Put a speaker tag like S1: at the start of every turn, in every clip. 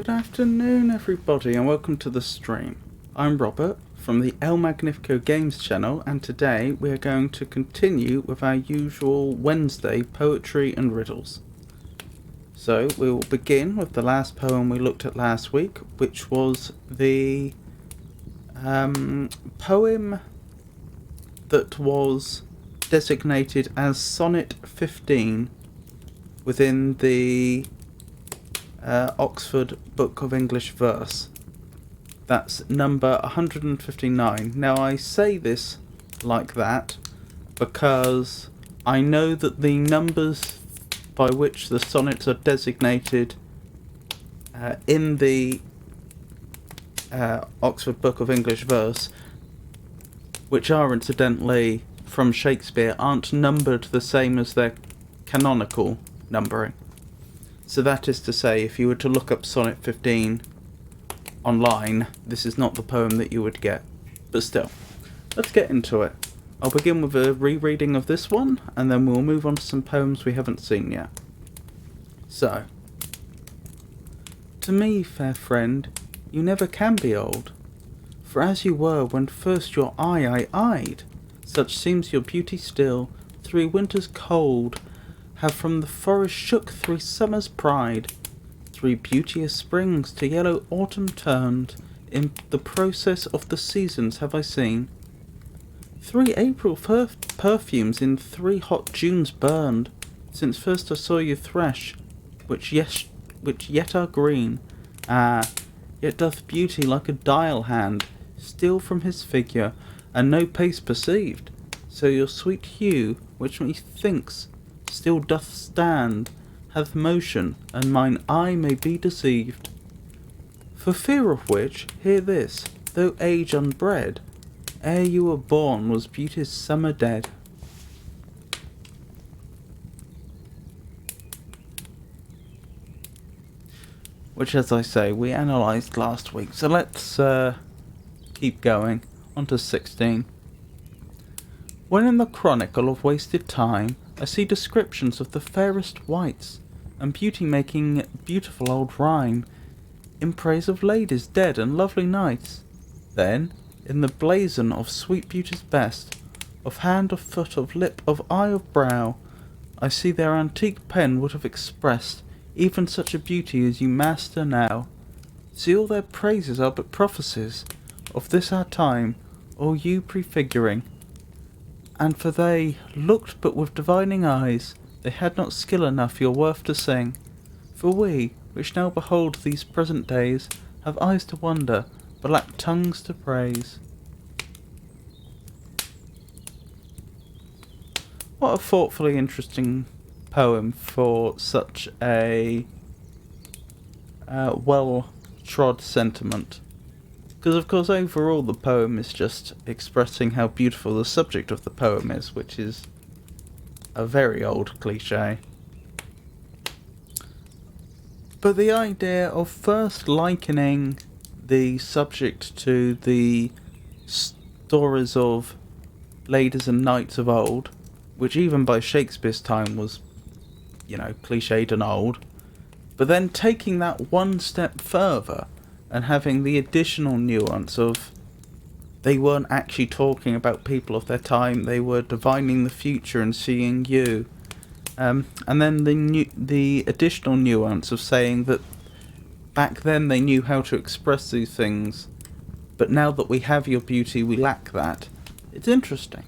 S1: Good afternoon, everybody, and welcome to the stream. I'm Robert from the El Magnifico Games channel, and today we are going to continue with our usual Wednesday poetry and riddles. So we will begin with the last poem we looked at last week, which was the poem that was designated as Sonnet 15 within the Oxford Book of English Verse. That's number 159. Now I say this like that because I know that the numbers by which the sonnets are designated in the Oxford Book of English Verse, which are incidentally from Shakespeare, aren't numbered the same as their canonical numbering. So that is to say, if you were to look up Sonnet 15 online, this is not the poem that you would get. But still, let's get into it. I'll begin with a rereading of this one, and then we'll move on to some poems we haven't seen yet. So, to me, fair friend, you never can be old, for as you were when first your eye I eyed, such seems your beauty still, through winters cold, have from the forest shook 3 summers' pride, 3 beauteous springs to yellow autumn turned, in the process of the seasons have I seen. 3 April perfumes in 3 hot Junes burned, since first I saw you thresh, which yet are green. Ah, yet doth beauty like a dial hand steal from his figure, and no pace perceived, so your sweet hue, which methinks still doth stand, hath motion, and mine eye may be deceived. For fear of which, hear this, though age unbred, ere you were born was beauty's summer dead. Which, as I say, we analysed last week, so let's keep going. On to 16. When in the chronicle of wasted time I see descriptions of the fairest wights, and beauty making beautiful old rhyme, in praise of ladies dead and lovely knights, then, in the blazon of sweet beauty's best, of hand, of foot, of lip, of eye, of brow, I see their antique pen would have expressed even such a beauty as you master now. See, all their praises are but prophecies of this our time, all you prefiguring. And for they looked but with divining eyes, they had not skill enough your worth to sing. For we, which now behold these present days, have eyes to wonder, but lack tongues to praise. What a thoughtfully interesting poem for such a well-trod sentiment. Because of course overall the poem is just expressing how beautiful the subject of the poem is, which is a very old cliché. But the idea of first likening the subject to the stories of ladies and knights of old, which even by Shakespeare's time was, cliched and old, but then taking that one step further and having the additional nuance of they weren't actually talking about people of their time, they were divining the future and seeing you. And then the additional nuance of saying that back then they knew how to express these things, but now that we have your beauty, we lack that. It's interesting.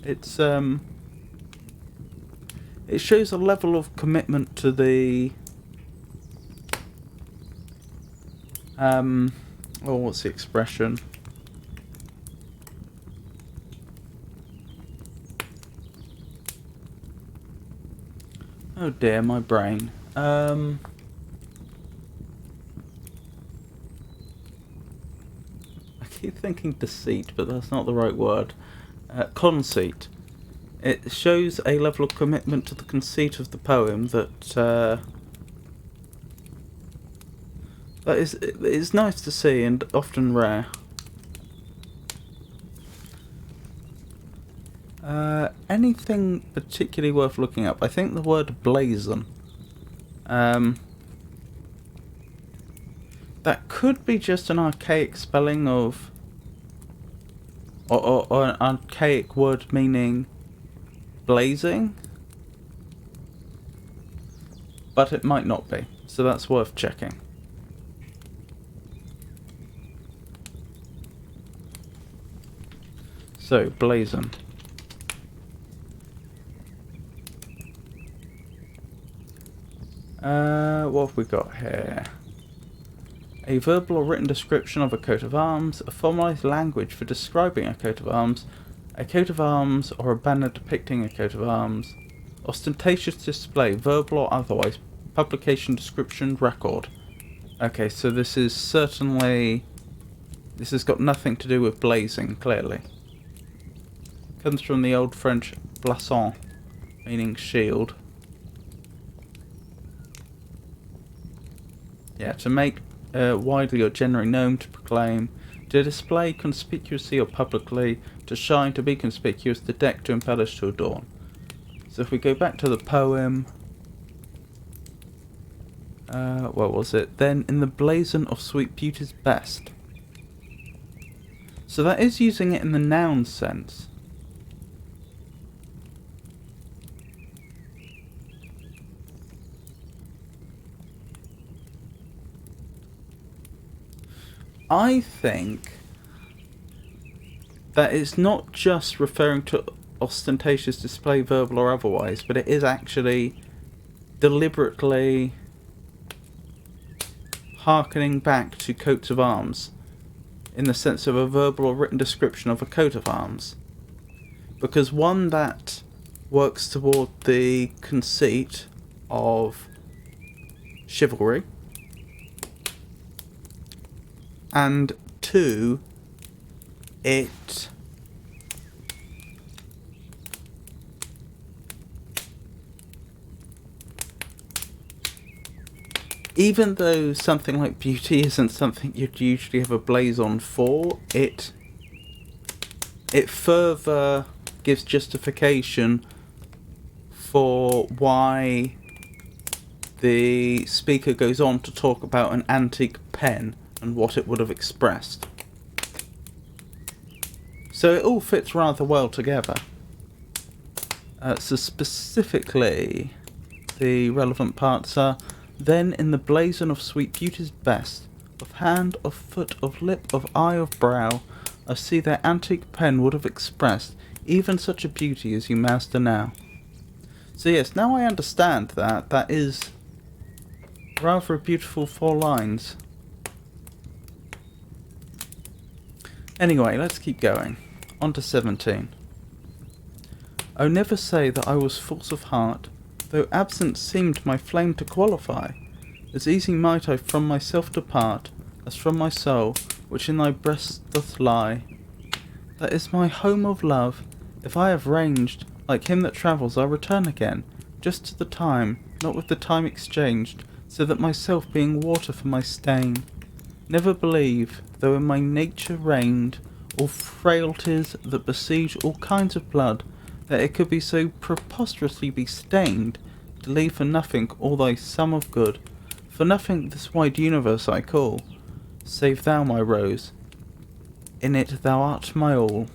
S1: It's it shows a level of commitment to the what's the expression? Oh dear, my brain. I keep thinking deceit, but that's not the right word. Conceit. It shows a level of commitment to the conceit of the poem that is nice to see and often rare. Anything particularly worth looking up? I think the word blazon That could be just an archaic spelling of... Or an archaic word meaning blazing. But it might not be, so that's worth checking. So, blazon. What have we got here? A verbal or written description of a coat of arms, a formalised language for describing a coat of arms or a banner depicting a coat of arms, ostentatious display, verbal or otherwise, publication, description, record. Okay, so this is certainly... This has got nothing to do with blazing, clearly. Comes from the old French blason, meaning shield. Yeah, to make widely or generally known, to proclaim, to display conspicuously or publicly, to shine, to be conspicuous, to deck, to embellish, to adorn. So if we go back to the poem, what was it? Then in the blazon of sweet beauty's best. So that is using it in the noun sense. I think that it's not just referring to ostentatious display, verbal or otherwise, but it is actually deliberately harkening back to coats of arms in the sense of a verbal or written description of a coat of arms. Because one that works toward the conceit of chivalry, and two, it even though something like beauty isn't something you'd usually have a blazon for, it further gives justification for why the speaker goes on to talk about an antique pen and what it would have expressed. So it all fits rather well together. So specifically, the relevant parts are, then in the blazon of sweet beauty's best, of hand, of foot, of lip, of eye, of brow, I see their antique pen would have expressed even such a beauty as you master now. So yes, now I understand that. That is rather a beautiful 4 lines. Anyway, let's keep going. On to 17. Oh, never say that I was false of heart, though absent seemed my flame to qualify. As easy might I from myself depart, as from my soul, which in thy breast doth lie. That is my home of love. If I have ranged, like him that travels, I'll return again, just to the time, not with the time exchanged, so that myself being water for my stain. Never believe, though in my nature reigned all frailties that besiege all kinds of blood, that it could be so preposterously be stained, to leave for nothing all thy sum of good. For nothing this wide universe I call, save thou my rose. In it thou art my all.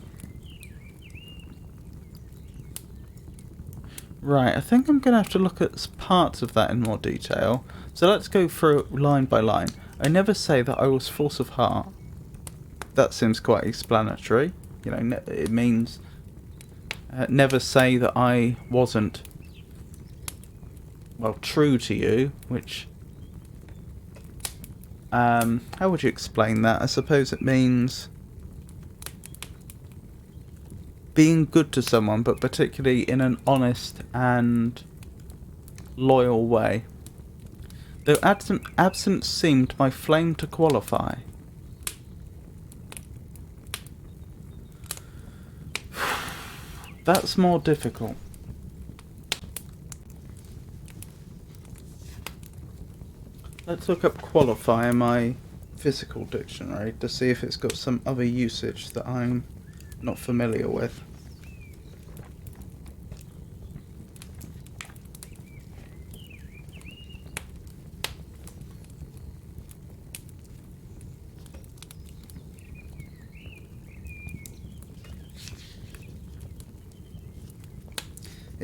S1: Right, I think I'm going to have to look at parts of that in more detail. So let's go through line by line. I never say that I was false of heart. That seems quite explanatory. You know, it means never say that I wasn't, well, true to you, which... how would you explain that? I suppose it means being good to someone, but particularly in an honest and loyal way. Though absent seemed my flame to qualify. That's more difficult. Let's look up qualify in my physical dictionary to see if it's got some other usage that I'm not familiar with.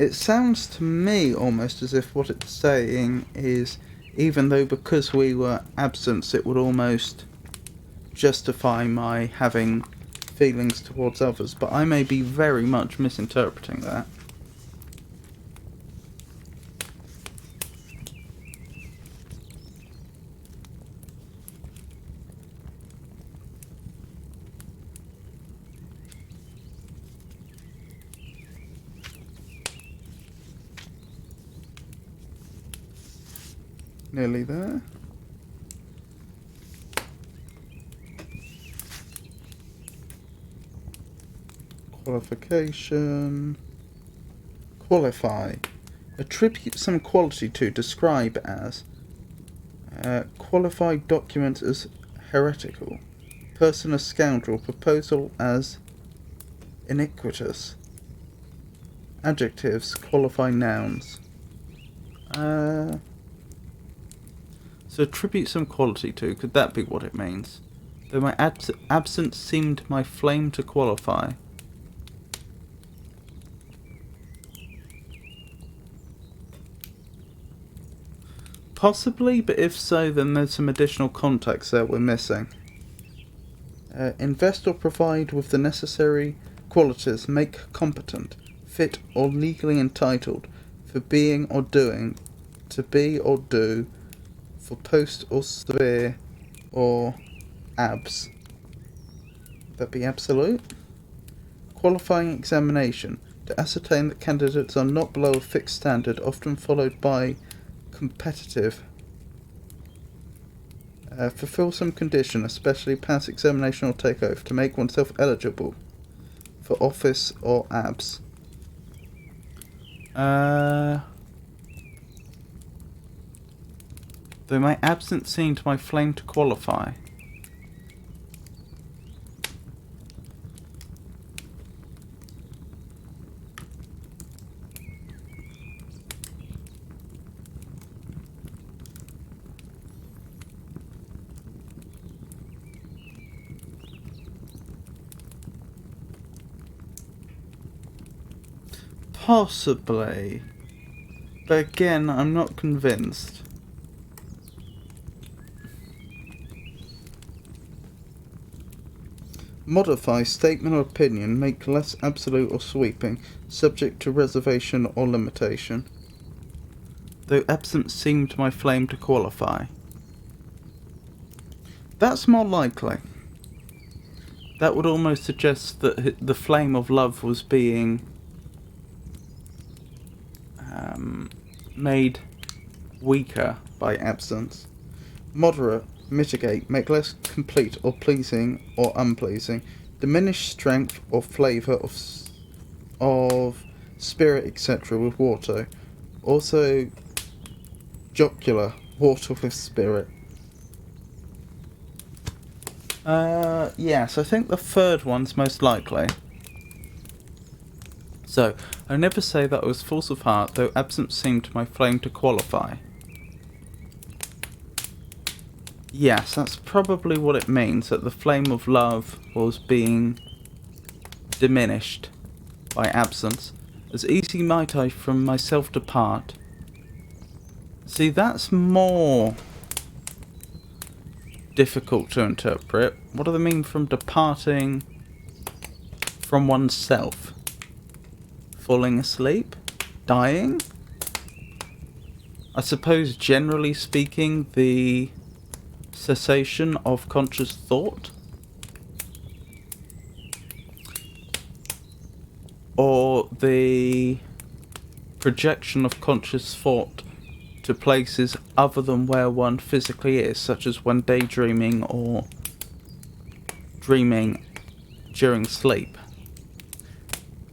S1: It sounds to me almost as if what it's saying is, even though because we were absent, it would almost justify my having feelings towards others, but I may be very much misinterpreting that. Nearly there. Qualification. Qualify. Attribute some quality to, describe as. Qualified document as heretical. Person a scoundrel. Proposal as iniquitous. Adjectives. Qualify nouns. So attribute some quality to, could that be what it means? Though my absence seemed my flame to qualify. Possibly, but if so, then there's some additional context there we're missing. Invest or provide with the necessary qualities, make competent, fit or legally entitled, for being or doing, to be or do, for post or sphere, or abs. Would that be absolute? Qualifying examination, to ascertain that candidates are not below a fixed standard, often followed by competitive. Fulfill some condition, especially pass examination or take oath, to make oneself eligible for office or abs. Though my absence seemed my flame to qualify. Possibly. But again, I'm not convinced. Modify statement or opinion, make less absolute or sweeping, subject to reservation or limitation. Though absence seemed my flame to qualify. That's more likely. That would almost suggest that the flame of love was being made weaker by absence. Moderate, mitigate, make less complete or pleasing or unpleasing, diminish strength or flavour of spirit, etc. with water. Also, jocular, water with spirit. Yes, I think the third one's most likely. So, I never say that I was false of heart, though absence seemed my flame to qualify. Yes, that's probably what it means, that the flame of love was being diminished by absence. As easy might I from myself depart. See, that's more difficult to interpret. What do they mean from departing from oneself? Falling asleep? Dying? I suppose, generally speaking, the cessation of conscious thought? Or the projection of conscious thought to places other than where one physically is, such as when daydreaming or dreaming during sleep.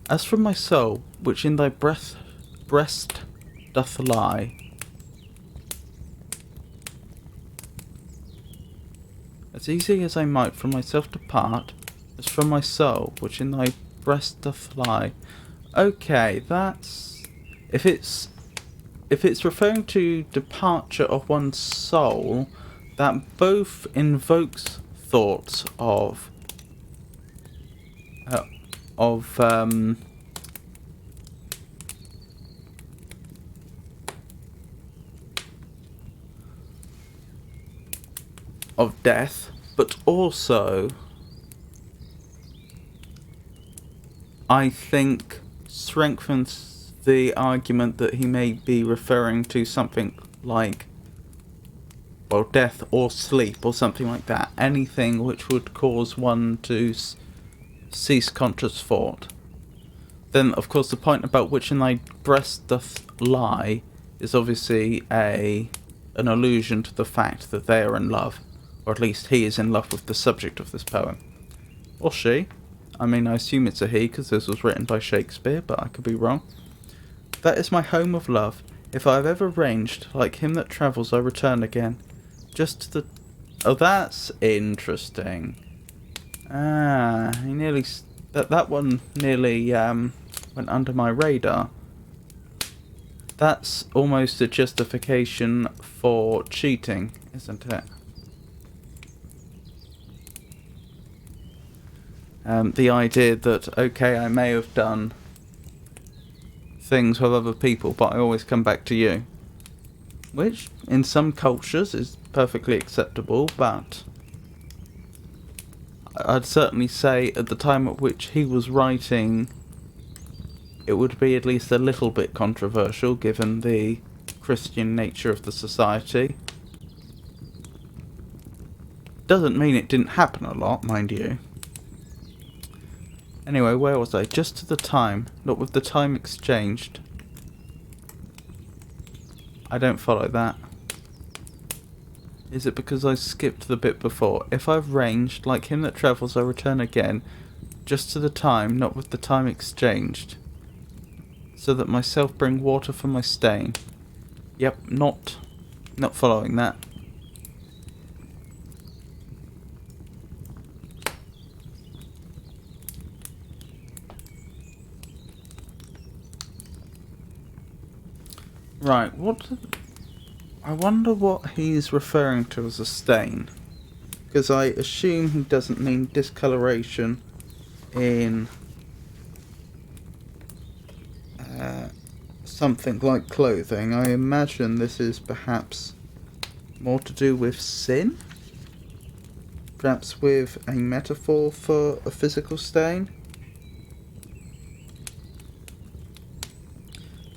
S1: As from my soul, which in thy breast doth lie, as easy as I might from myself depart, as from my soul, which in thy breast doth lie. Okay, that's... If it's referring to departure of one's soul, that both invokes thoughts of of death, but also I think strengthens the argument that he may be referring to something like, well, death or sleep or something like that. Anything which would cause one to cease conscious thought. Then, of course, the point about which in thy breast doth lie is obviously an allusion to the fact that they are in love, or at least he is in love with the subject of this poem. Or she. I mean, I assume it's a he, because this was written by Shakespeare, but I could be wrong. That is my home of love. If I have ever ranged, like him that travels, I return again. Just to the... Oh, that's interesting. He nearly... That one nearly went under my radar. That's almost a justification for cheating, isn't it? The idea that, okay, I may have done things with other people, but I always come back to you. Which, in some cultures, is perfectly acceptable, but I'd certainly say at the time at which he was writing, it would be at least a little bit controversial, given the Christian nature of the society. Doesn't mean it didn't happen a lot, mind you. Anyway, where was I? Just to the time, not with the time exchanged. I don't follow that. Is it because I skipped the bit before? If I've ranged, like him that travels, I return again. Just to the time, not with the time exchanged. So that myself bring water for my stain. Yep, not following that. Right, I wonder what he's referring to as a stain. Because I assume he doesn't mean discoloration in something like clothing. I imagine this is perhaps more to do with sin? Perhaps with a metaphor for a physical stain?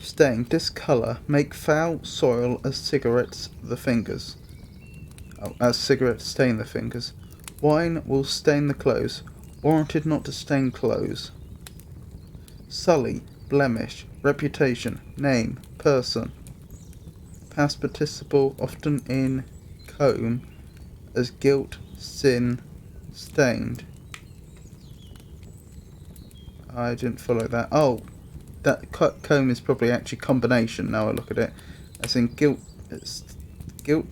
S1: Stain, discolour, make foul soil as cigarettes the fingers. Oh, as cigarettes stain the fingers. Wine will stain the clothes, warranted not to stain clothes. Sully, blemish, reputation, name, person. Past participle, often in comb, as guilt, sin, stained. I didn't follow that. Oh, that comb is probably actually combination now I look at it. As in guilt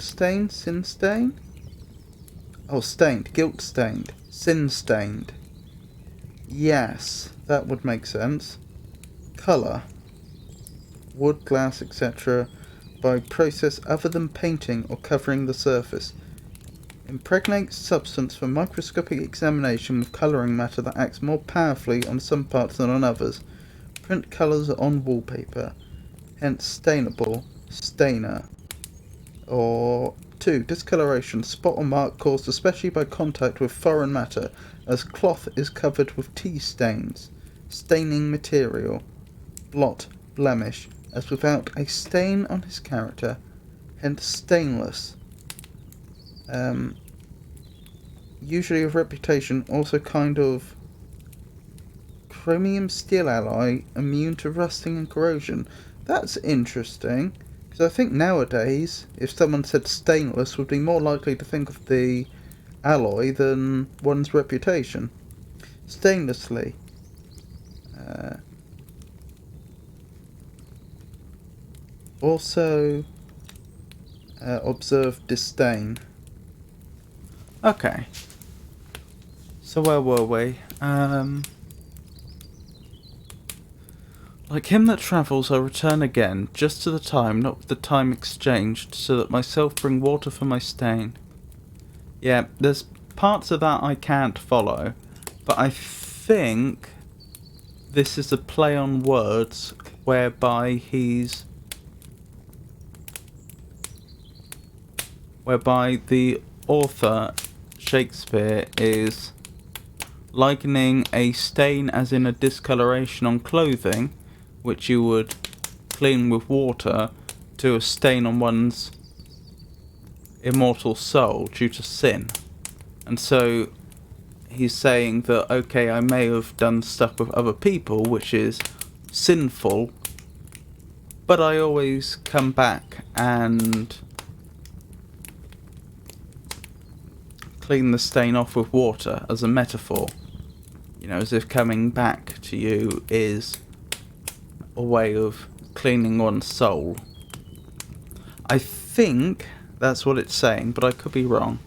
S1: stained, sin stained? Oh, stained, guilt stained, sin stained. Yes, that would make sense. Colour, wood, glass, etc. by process other than painting or covering the surface. Impregnate substance for microscopic examination with colouring matter that acts more powerfully on some parts than on others. Print colours on wallpaper, hence stainable, stainer. Or 2. Discoloration, spot or mark caused especially by contact with foreign matter, as cloth is covered with tea stains. Staining material, blot, blemish, as without a stain on his character, hence stainless. Usually of reputation, also kind of chromium steel alloy, immune to rusting and corrosion. That's interesting, because I think nowadays, if someone said stainless, would be more likely to think of the alloy than one's reputation. Stainlessly. Also, observe disdain. Okay. So where were we? Like him that travels, I return again, just to the time, not with the time exchanged, so that myself bring water for my stain. Yeah, there's parts of that I can't follow, but I think this is a play on words whereby the author, Shakespeare, is likening a stain as in a discoloration on clothing, which you would clean with water, to a stain on one's immortal soul due to sin. And so he's saying that, okay, I may have done stuff with other people which is sinful, but I always come back and clean the stain off with water, as a metaphor. You know, as if coming back to you is a way of cleaning one's soul. I think that's what it's saying, but I could be wrong.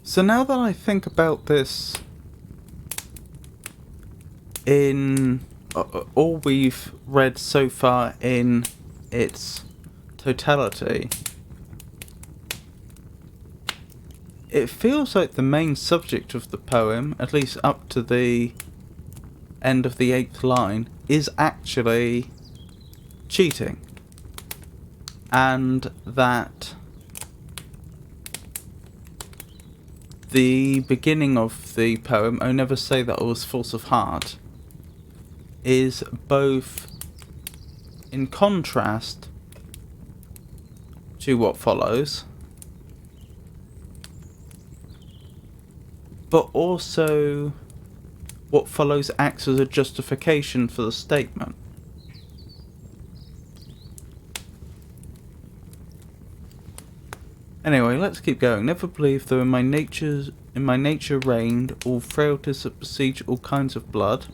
S1: So now that I think about this in all we've read so far in its totality, it feels like the main subject of the poem, at least up to the end of the 8th line, is actually cheating. And that the beginning of the poem, "Oh, never say that I was false of heart," is both in contrast to what follows, but also what follows acts as a justification for the statement. Anyway, let's keep going. Never believe, though in my nature reigned all frailties that besiege all kinds of blood.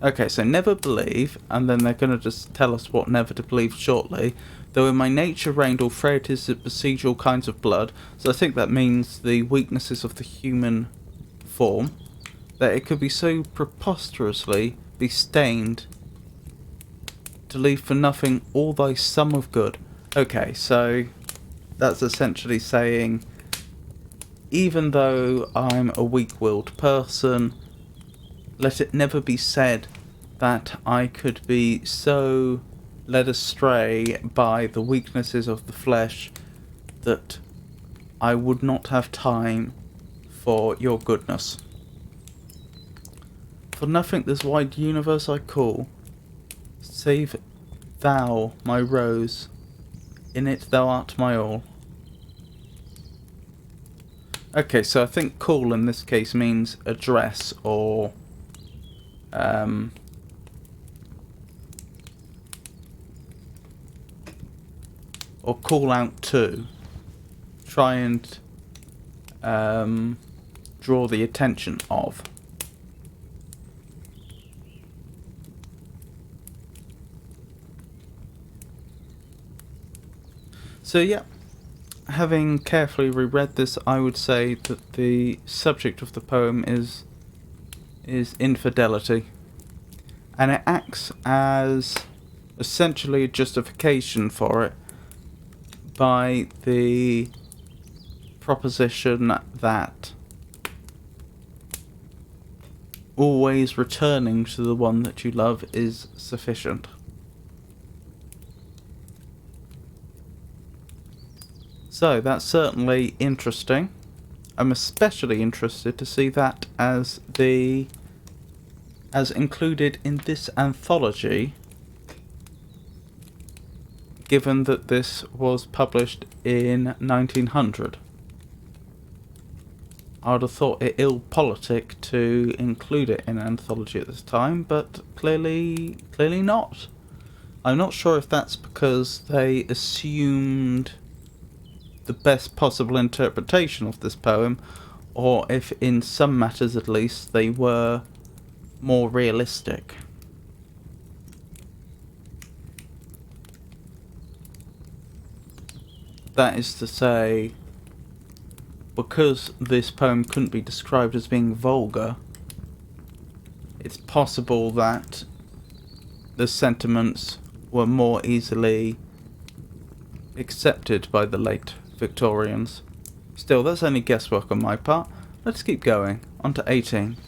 S1: Okay, so never believe, and then they're going to just tell us what never to believe shortly. Though in my nature reigned all frailties that besiege all kinds of blood. So I think that means the weaknesses of the human form, that it could be so preposterously be stained to leave for nothing all thy sum of good. Okay, so that's essentially saying, even though I'm a weak-willed person, let it never be said that I could be so led astray by the weaknesses of the flesh that I would not have time for your goodness. For nothing this wide universe I call, save thou my rose, in it thou art my all. Okay, so I think call in this case means address or call out to. Try and draw the attention of. So yeah, having carefully reread this, I would say that the subject of the poem is infidelity, and it acts as essentially a justification for it by the proposition that always returning to the one that you love is sufficient. So that's certainly interesting. I'm especially interested to see that as included in this anthology, given that this was published in 1900. I would have thought it ill-politic to include it in an anthology at this time, but clearly not. I'm not sure if that's because they assumed the best possible interpretation of this poem, or if in some matters at least they were more realistic. That is to say, because this poem couldn't be described as being vulgar, it's possible that the sentiments were more easily accepted by the late Victorians. Still, that's only guesswork on my part. Let's keep going. On to 18.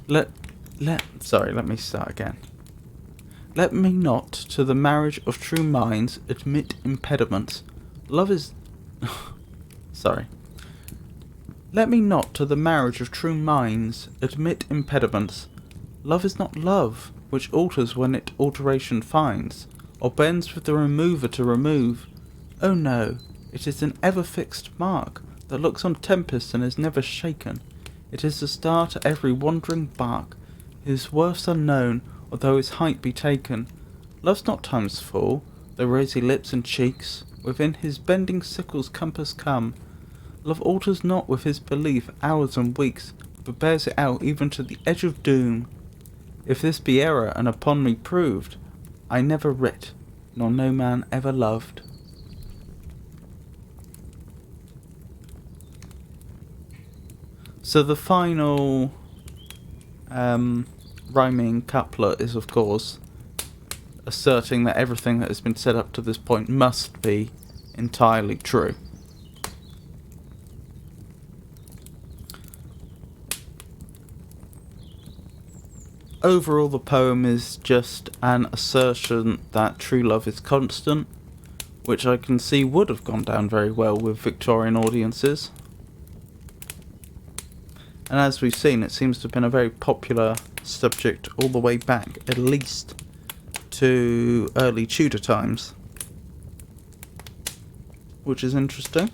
S1: Let me start again. Let me not to the marriage of true minds admit impediments. Love is... Sorry. Let me not to the marriage of true minds admit impediments. Love is not love, which alters when it alteration finds, or bends with the remover to remove. Oh no, it is an ever-fixed mark, that looks on tempests and is never shaken. It is the star to every wandering bark, whose worth's unknown, although his height be taken. Love's not time's full, though rosy lips and cheeks within his bending sickle's compass come. Love alters not with his belief hours and weeks, but bears it out even to the edge of doom. If this be error and upon me proved, I never writ, nor no man ever loved. So the final rhyming couplet is, of course, asserting that everything that has been said up to this point must be entirely true. Overall, the poem is just an assertion that true love is constant, which I can see would have gone down very well with Victorian audiences. And as we've seen, it seems to have been a very popular subject all the way back, at least to early Tudor times, which is interesting.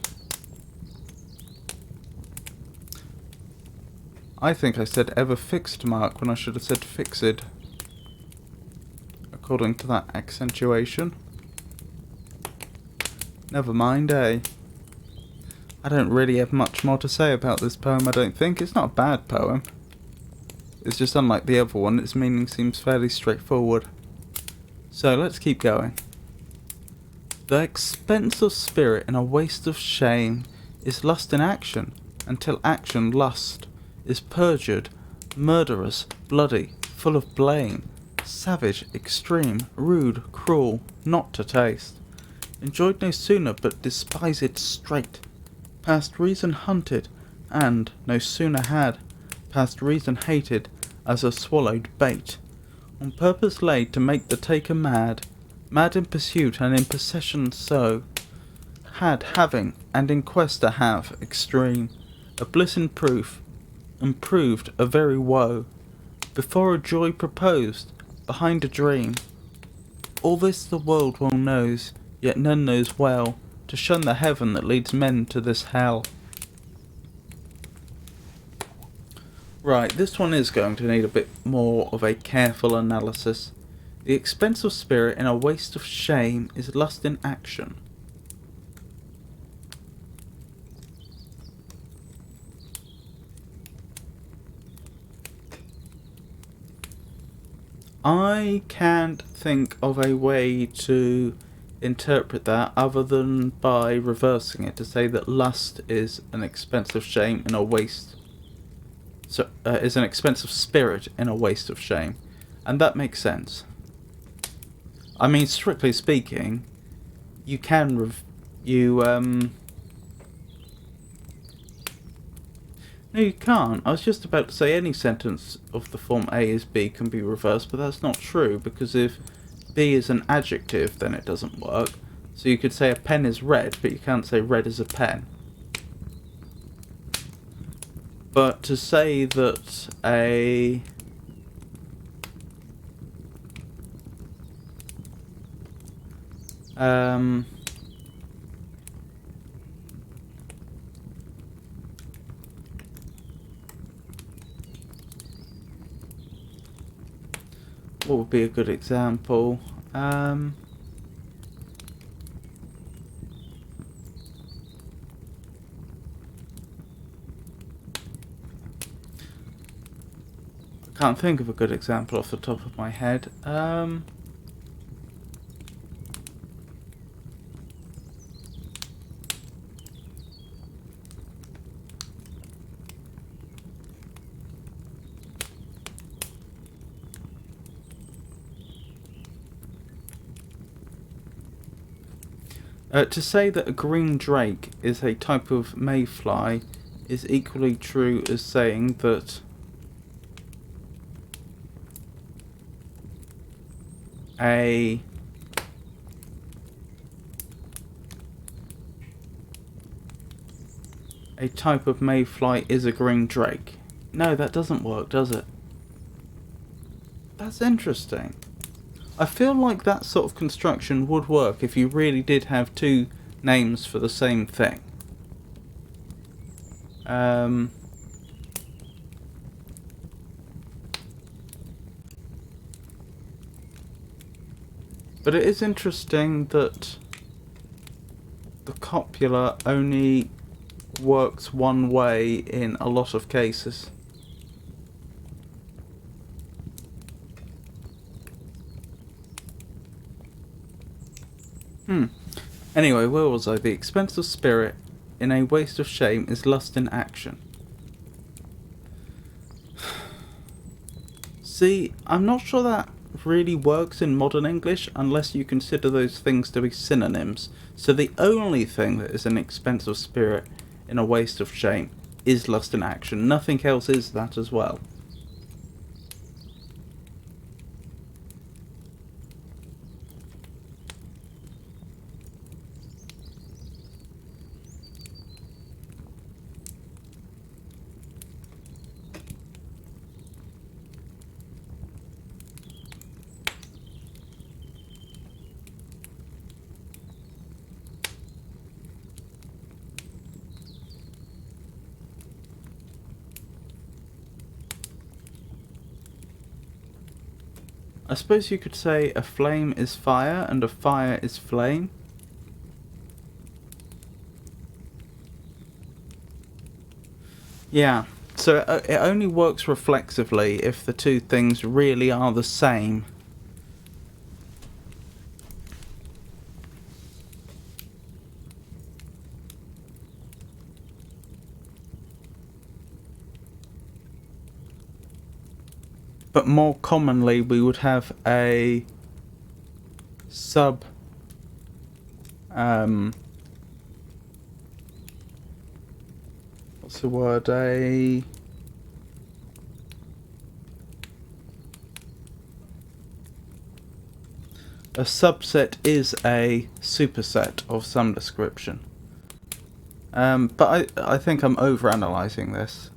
S1: I think I said ever fixed mark when I should have said fixed, according to that accentuation. Never mind, eh? I don't really have much more to say about this poem, I don't think. It's not a bad poem. It's just unlike the other one, its meaning seems fairly straightforward. So let's keep going. The expense of spirit in a waste of shame is lust in action, until action lust is perjured, murderous, bloody, full of blame, savage, extreme, rude, cruel, not to taste, enjoyed no sooner but despised straight, past reason hunted, and no sooner had, past reason hated, as a swallowed bait, on purpose laid to make the taker mad, mad in pursuit and in possession so, had having, and in quest to have, extreme, a bliss in proof, and proved a very woe, before a joy proposed, behind a dream. All this the world well knows, yet none knows well, to shun the heaven that leads men to this hell. Right, this one is going to need a bit more of a careful analysis. The expense of spirit in a waste of shame is lust in action. I can't think of a way to interpret that other than by reversing it to say that lust is an expense of shame in a waste. So is an expense of spirit in a waste of shame, and that makes sense. I mean, strictly speaking, you can No, you can't. I was just about to say any sentence of the form A is B can be reversed, but that's not true, because if B is an adjective, then it doesn't work. So you could say a pen is red, but you can't say red is a pen. But to say that a... what would be a good example? I can't think of a good example off the top of my head. To say that a green drake is a type of mayfly is equally true as saying that a type of mayfly is a green drake. No, that doesn't work, does it? That's interesting. I feel like that sort of construction would work if you really did have two names for the same thing. But it is interesting that the copula only works one way in a lot of cases. Anyway, where was I? The expense of spirit in a waste of shame is lust in action. See, I'm not sure that really works in modern English unless you consider those things to be synonyms. So the only thing that is an expense of spirit in a waste of shame is lust in action. Nothing else is that as well. I suppose you could say a flame is fire and a fire is flame. Yeah, so it only works reflexively if the two things really are the same. But more commonly we would have a what's the word? A subset is a superset of some description. But I think I'm overanalyzing this.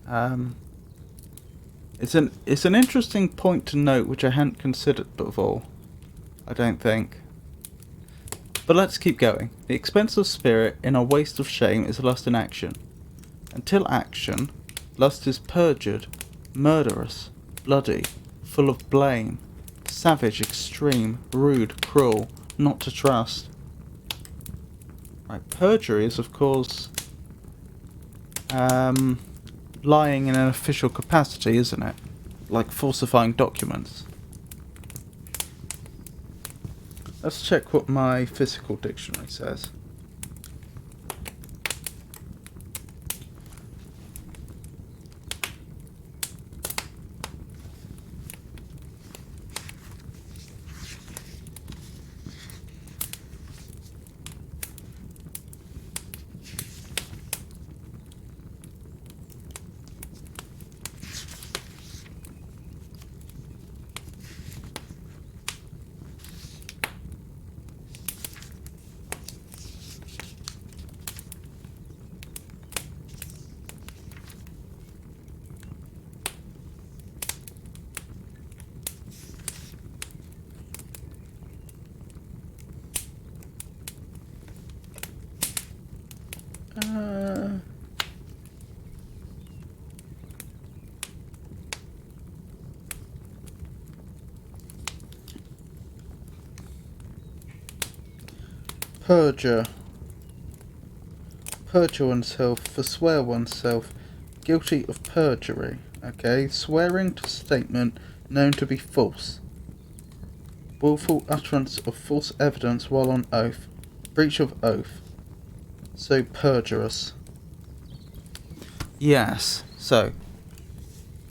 S1: It's an interesting point to note which I hadn't considered before, I don't think. But let's keep going. The expense of spirit in a waste of shame is lust in action. Until action, lust is perjured, murderous, bloody, full of blame, savage, extreme, rude, cruel, not to trust. Right, perjury is of course lying in an official capacity, isn't it? Like falsifying documents. Let's check what my physical dictionary says. Perjure. Perjure oneself, forswear oneself, guilty of perjury. Okay, swearing to statement known to be false. Willful utterance of false evidence while on oath. Breach of oath. So perjurous. Yes, so.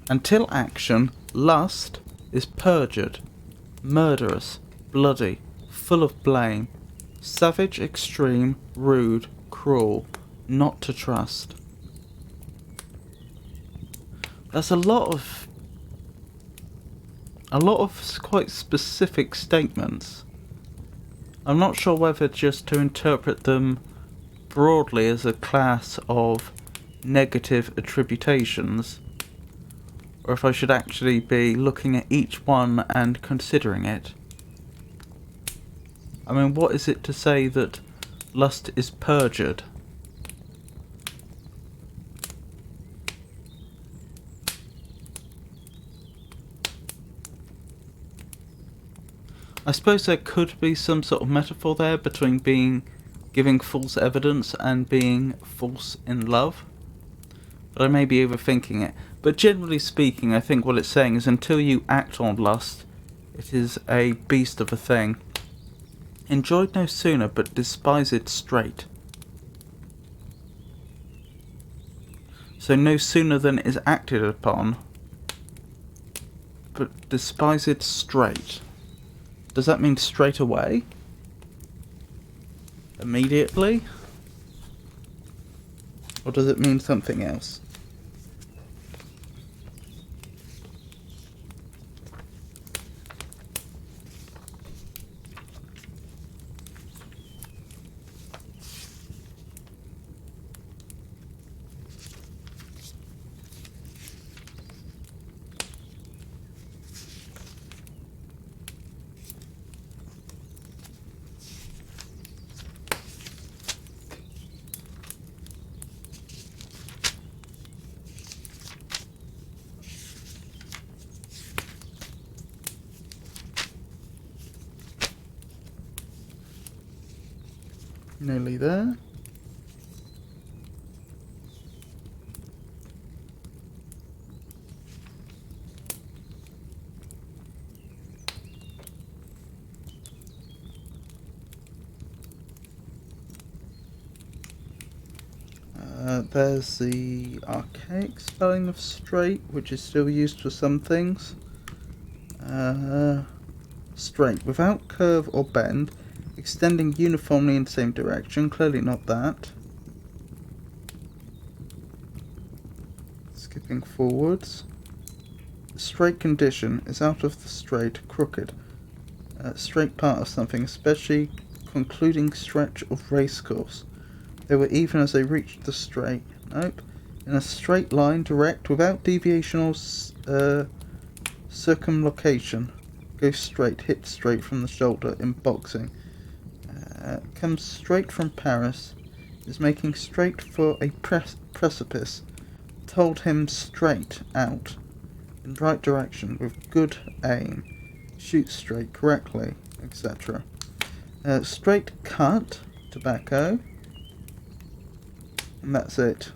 S1: Until action, lust is perjured, murderous, bloody, full of blame, savage, extreme, rude, cruel, not to trust. That's a lot of a lot of quite specific statements. I'm not sure whether just to interpret them broadly as a class of negative attributations, or if I should actually be looking at each one and considering it. I mean, what is it to say that lust is perjured? I suppose there could be some sort of metaphor there between giving false evidence and being false in love. But I may be overthinking it. But generally speaking, I think what it's saying is until you act on lust, it is a beast of a thing. Enjoyed no sooner, but despised straight. So no sooner than it is acted upon, but despised straight. Does that mean straight away? Immediately? Or does it mean something else? Nearly there. There's the archaic spelling of straight, which is still used for some things. Straight, without curve or bend, extending uniformly in the same direction. Clearly not that. Skipping forwards. Straight condition is out of the straight, crooked. Straight part of something, especially concluding stretch of racecourse. They were even as they reached the straight. Nope. In a straight line, direct, without deviation or circumlocation. Go straight, hit straight from the shoulder in boxing. Comes straight from Paris. Is making straight for a precipice. Told him straight out. In right direction, with good aim. Shoot straight, correctly, etc. Straight cut, tobacco. And that's it.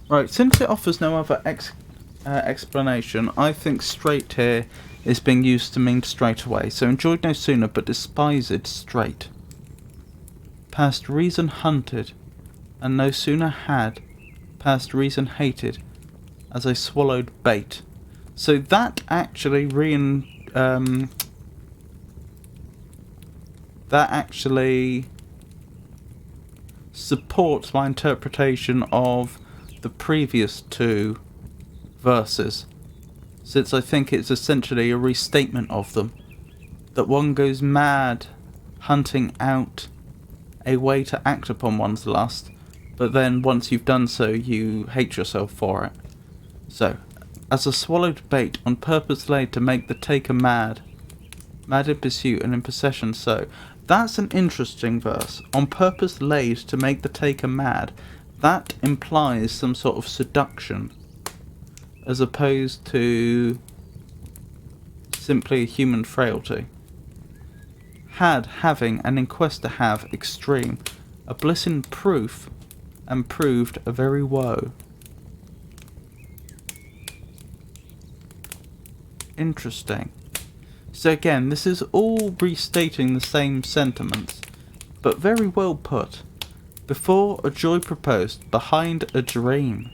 S1: Right, since it offers no other explanation, I think straight here is being used to mean straight away. So enjoyed no sooner, but despised straight. Past reason hunted, and no sooner had, past reason hated, as I swallowed bait. So that actually supports my interpretation of the previous two verses, since I think it's essentially a restatement of them. That one goes mad hunting out a way to act upon one's lust, but then once you've done so, you hate yourself for it. So, as a swallowed bait, on purpose laid to make the taker mad, mad in pursuit and in possession so. That's an interesting verse. On purpose laid to make the taker mad. That implies some sort of seduction, as opposed to simply human frailty. Had, having, and in quest to have, extreme, a bliss in proof, and proved a very woe. Interesting. So again, this is all restating the same sentiments, but very well put. Before a joy proposed, behind a dream.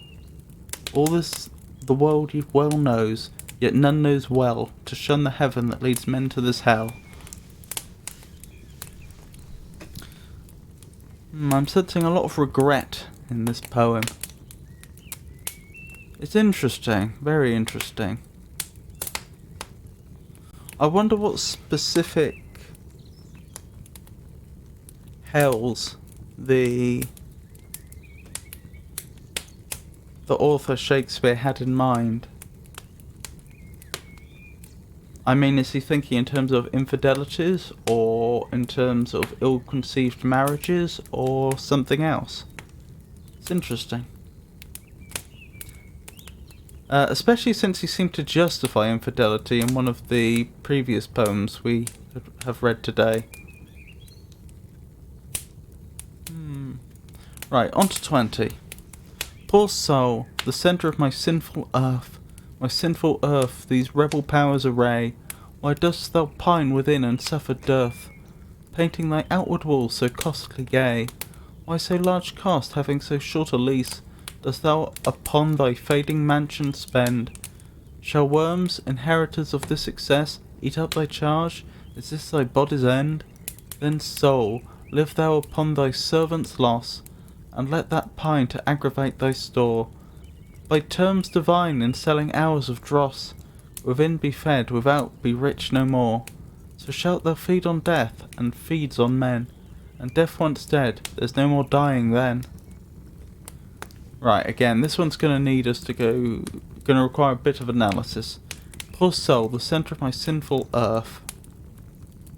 S1: All this the world well knows, yet none knows well, to shun the heaven that leads men to this hell. I'm sensing a lot of regret in this poem. It's interesting, very interesting. I wonder what specific hells the author Shakespeare had in mind. I mean, is he thinking in terms of infidelities, or in terms of ill-conceived marriages, or something else? It's interesting. Especially since he seemed to justify infidelity in one of the previous poems we have read today. Right, on to 20. Poor soul, the centre of my sinful earth, these rebel powers array. Why dost thou pine within and suffer dearth, painting thy outward walls so costly gay? Why so large cost, having so short a lease, dost thou upon thy fading mansion spend? Shall worms, inheritors of this excess, eat up thy charge? Is this thy body's end? Then, soul, live thou upon thy servant's loss, and let that pine to aggravate thy store. By terms divine in selling hours of dross, within be fed, without be rich no more. So shalt thou feed on death, and feeds on men, and death once dead, there's no more dying then. Right, again, this one's going to need us to going to require a bit of analysis. Poor soul, the centre of my sinful earth.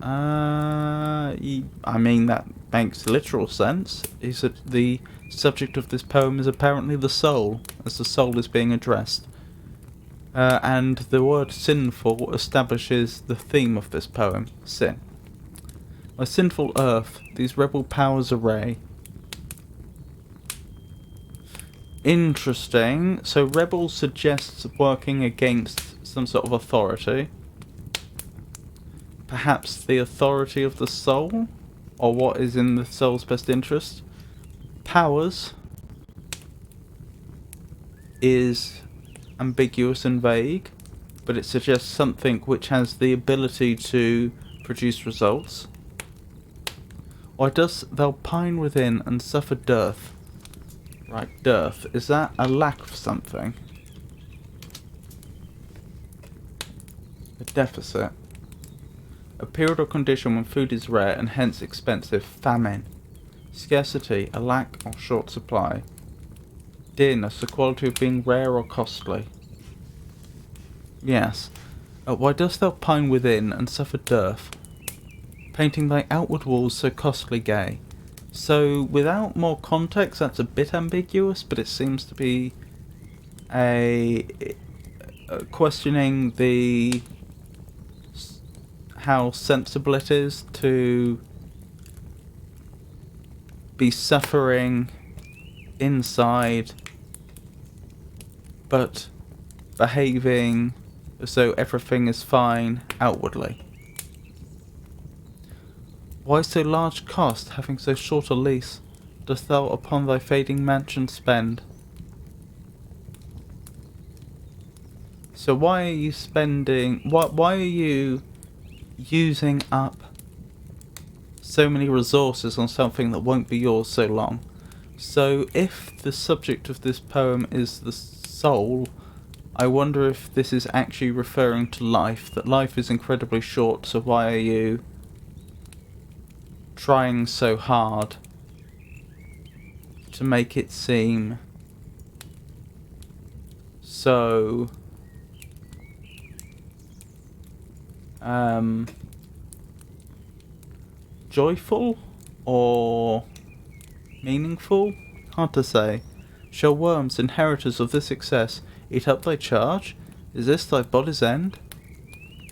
S1: I mean, that makes literal sense. Is that the subject of this poem is apparently the soul, as the soul is being addressed. And the word sinful establishes the theme of this poem, sin. My sinful earth, these rebel powers array. Interesting. So rebel suggests working against some sort of authority. Perhaps the authority of the soul, or what is in the soul's best interest. Powers is ambiguous and vague, but it suggests something which has the ability to produce results. Why dost thou pine within and suffer dearth? Right, dearth. Is that a lack of something? A deficit. A period or condition when food is rare and hence expensive. Famine. Scarcity, a lack or short supply. Dearness, the quality of being rare or costly. Yes. Why dost thou pine within and suffer dearth, painting thy outward walls so costly gay? So, without more context, that's a bit ambiguous, but it seems to be questioning the how sensible it is to be suffering inside, but behaving as though everything is fine outwardly. Why so large cost, having so short a lease, dost thou upon thy fading mansion spend? So why are you spending... Why are you using up so many resources on something that won't be yours so long? So if the subject of this poem is the soul, I wonder if this is actually referring to life, that life is incredibly short, so why are you trying so hard to make it seem so joyful or meaningful? Hard to say. Shall worms, inheritors of this excess, eat up thy charge? Is this thy body's end?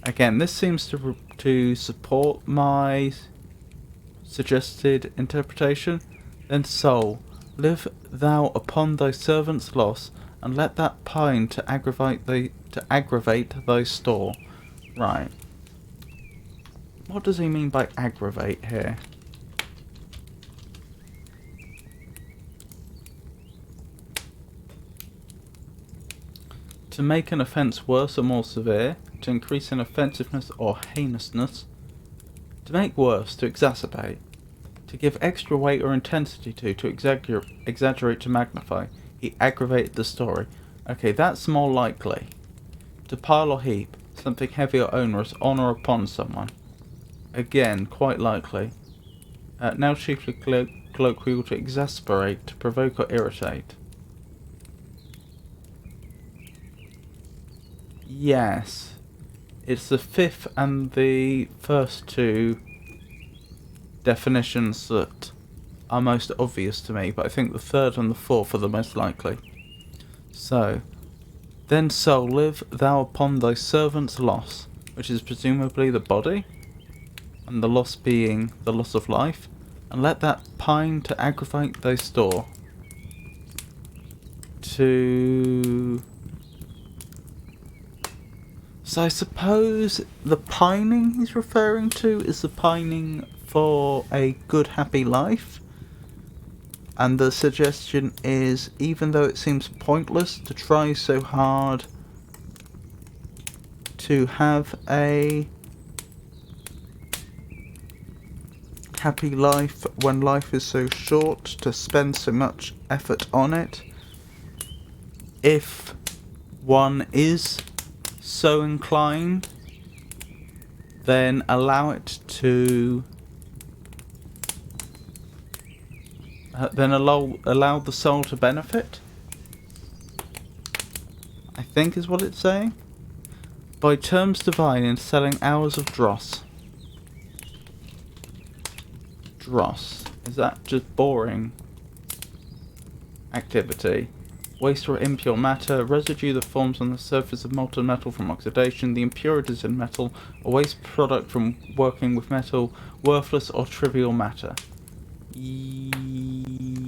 S1: Again, this seems to support my suggested interpretation. Then, soul, live thou upon thy servant's loss, and let that pine to aggravate thy store. Right. What does he mean by aggravate here? To make an offence worse or more severe, to increase in offensiveness or heinousness, to make worse, to exacerbate, to give extra weight or intensity to exaggerate, to magnify. He aggravated the story. Okay, that's more likely. To pile or heap, Something heavy or onerous on or upon someone. Again, quite likely. Now chiefly colloquial to exasperate, to provoke or irritate. Yes. It's the fifth and the first two definitions that are most obvious to me, but I think the third and the fourth are the most likely. So, then soul, live thou upon thy servant's loss, which is presumably the body, and the loss being the loss of life, and let that pine to aggravate thy store. So I suppose the pining he's referring to is the pining for a good, happy life. And the suggestion is, even though it seems pointless to try so hard to have a happy life when life is so short, to spend so much effort on it, if one is so inclined, then allow it to allow the soul to benefit, I think is what it's saying. By terms divine in selling hours of dross. Dross. Is that just boring activity? Waste or impure matter, residue that forms on the surface of molten metal from oxidation, the impurities in metal, a waste product from working with metal, worthless or trivial matter.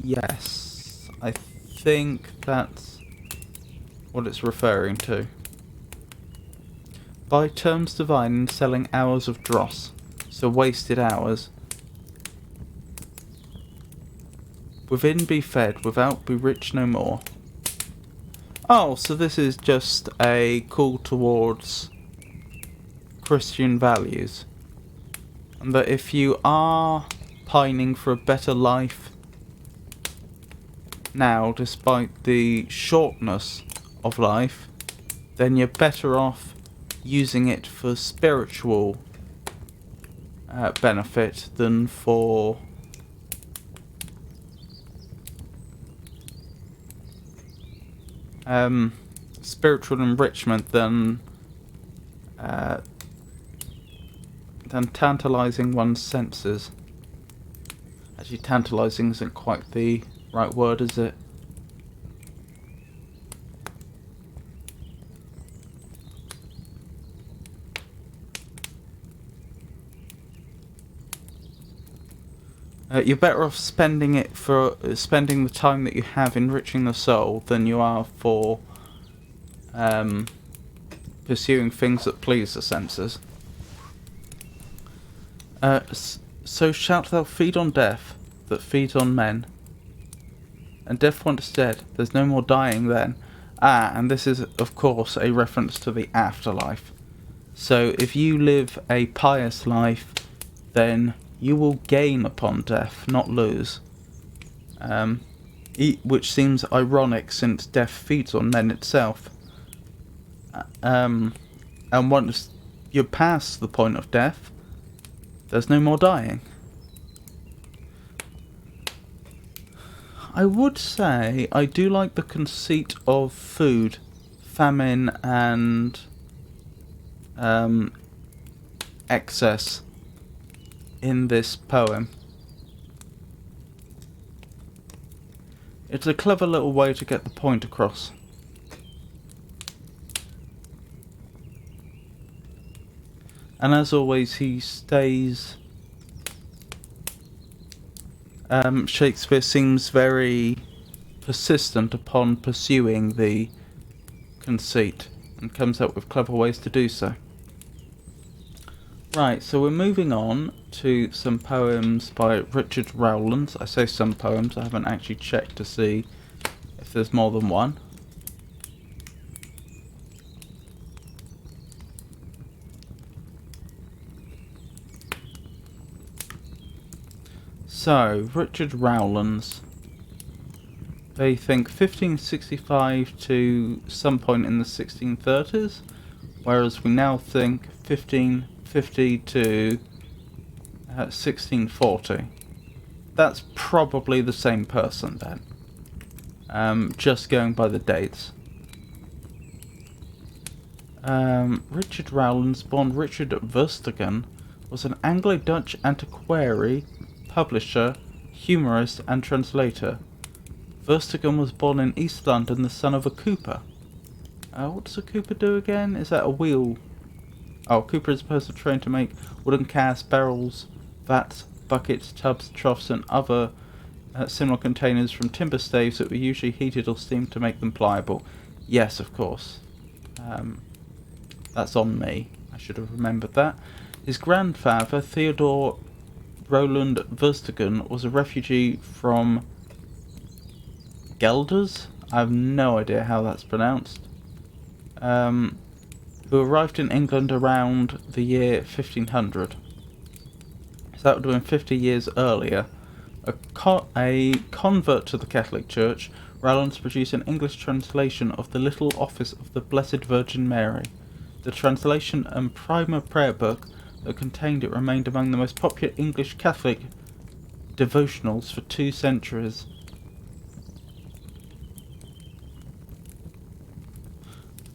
S1: Yes, I think that's what it's referring to. By terms divine in selling hours of dross, so wasted hours. Within be fed, without be rich no more. Oh, so this is just a call towards Christian values. And that if you are pining for a better life now, despite the shortness of life, then you're better off using it for spiritual benefit than for spiritual enrichment than tantalizing one's senses. Actually, tantalizing isn't quite the right word, is it? You're better off spending the time that you have enriching the soul than you are for pursuing things that please the senses. So shalt thou feed on death that feeds on men, and death once dead, there's no more dying then. And this is of course a reference to the afterlife. So if you live a pious life, then you will gain upon death, not lose. Which seems ironic, since death feeds on men itself. And once you're past the point of death, there's no more dying. I would say I do like the conceit of food, famine, and excess in this poem. It's a clever little way to get the point across. And as always, he stays... Shakespeare seems very persistent upon pursuing the conceit, and comes up with clever ways to do so. Right, so we're moving on to some poems by Richard Rowlands. I say some poems, I haven't actually checked to see if there's more than one. So, Richard Rowlands, they think 1565 to some point in the 1630s whereas we now think 1550 to 1640. That's probably the same person then. Just going by the dates. Richard Rowlands, born Richard Verstegen, was an Anglo-Dutch antiquary, publisher, humorist and translator. Verstegen was born in East London, the son of a cooper. What does a cooper do again? Is that a wheel? Oh, a cooper is a person trained to make wooden casks, barrels, vats, buckets, tubs, troughs and other similar containers from timber staves that were usually heated or steamed to make them pliable. Yes, of course. That's on me. I should have remembered that. His grandfather, Theodore Roland Verstegen, was a refugee from Gelders? I have no idea how that's pronounced. Who arrived in England around the year 1500. So that would have been 50 years earlier. A convert to the Catholic Church, Rowlands produced an English translation of the Little Office of the Blessed Virgin Mary. The translation and primer prayer book that contained it remained among the most popular English Catholic devotionals for 2 centuries.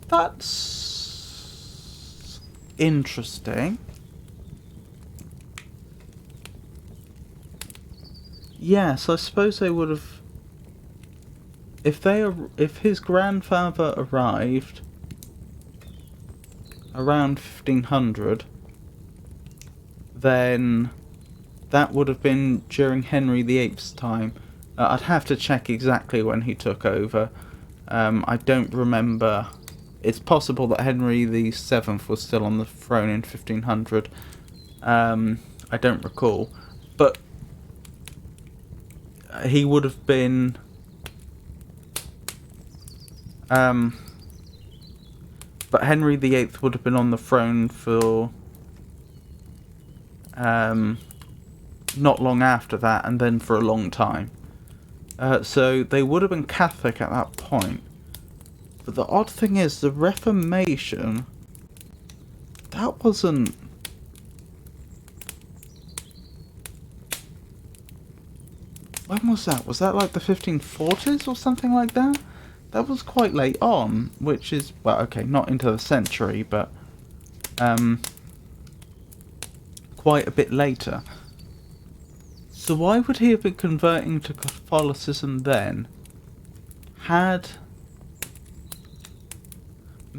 S1: That's interesting. Yes, I suppose they would have. If his grandfather arrived around 1500, then that would have been during Henry VIII's time. I'd have to check exactly when he took over. I don't remember. It's possible that Henry VII was still on the throne in 1500. I don't recall. But he would have been... but Henry VIII would have been on the throne for... not long after that, and then for a long time. So they would have been Catholic at that point. But the odd thing is, the Reformation, that wasn't... When was that? Was that like the 1540s or something like that? That was quite late on, which is, well, okay, not into the century, but quite a bit later. So why would he have been converting to Catholicism then? Had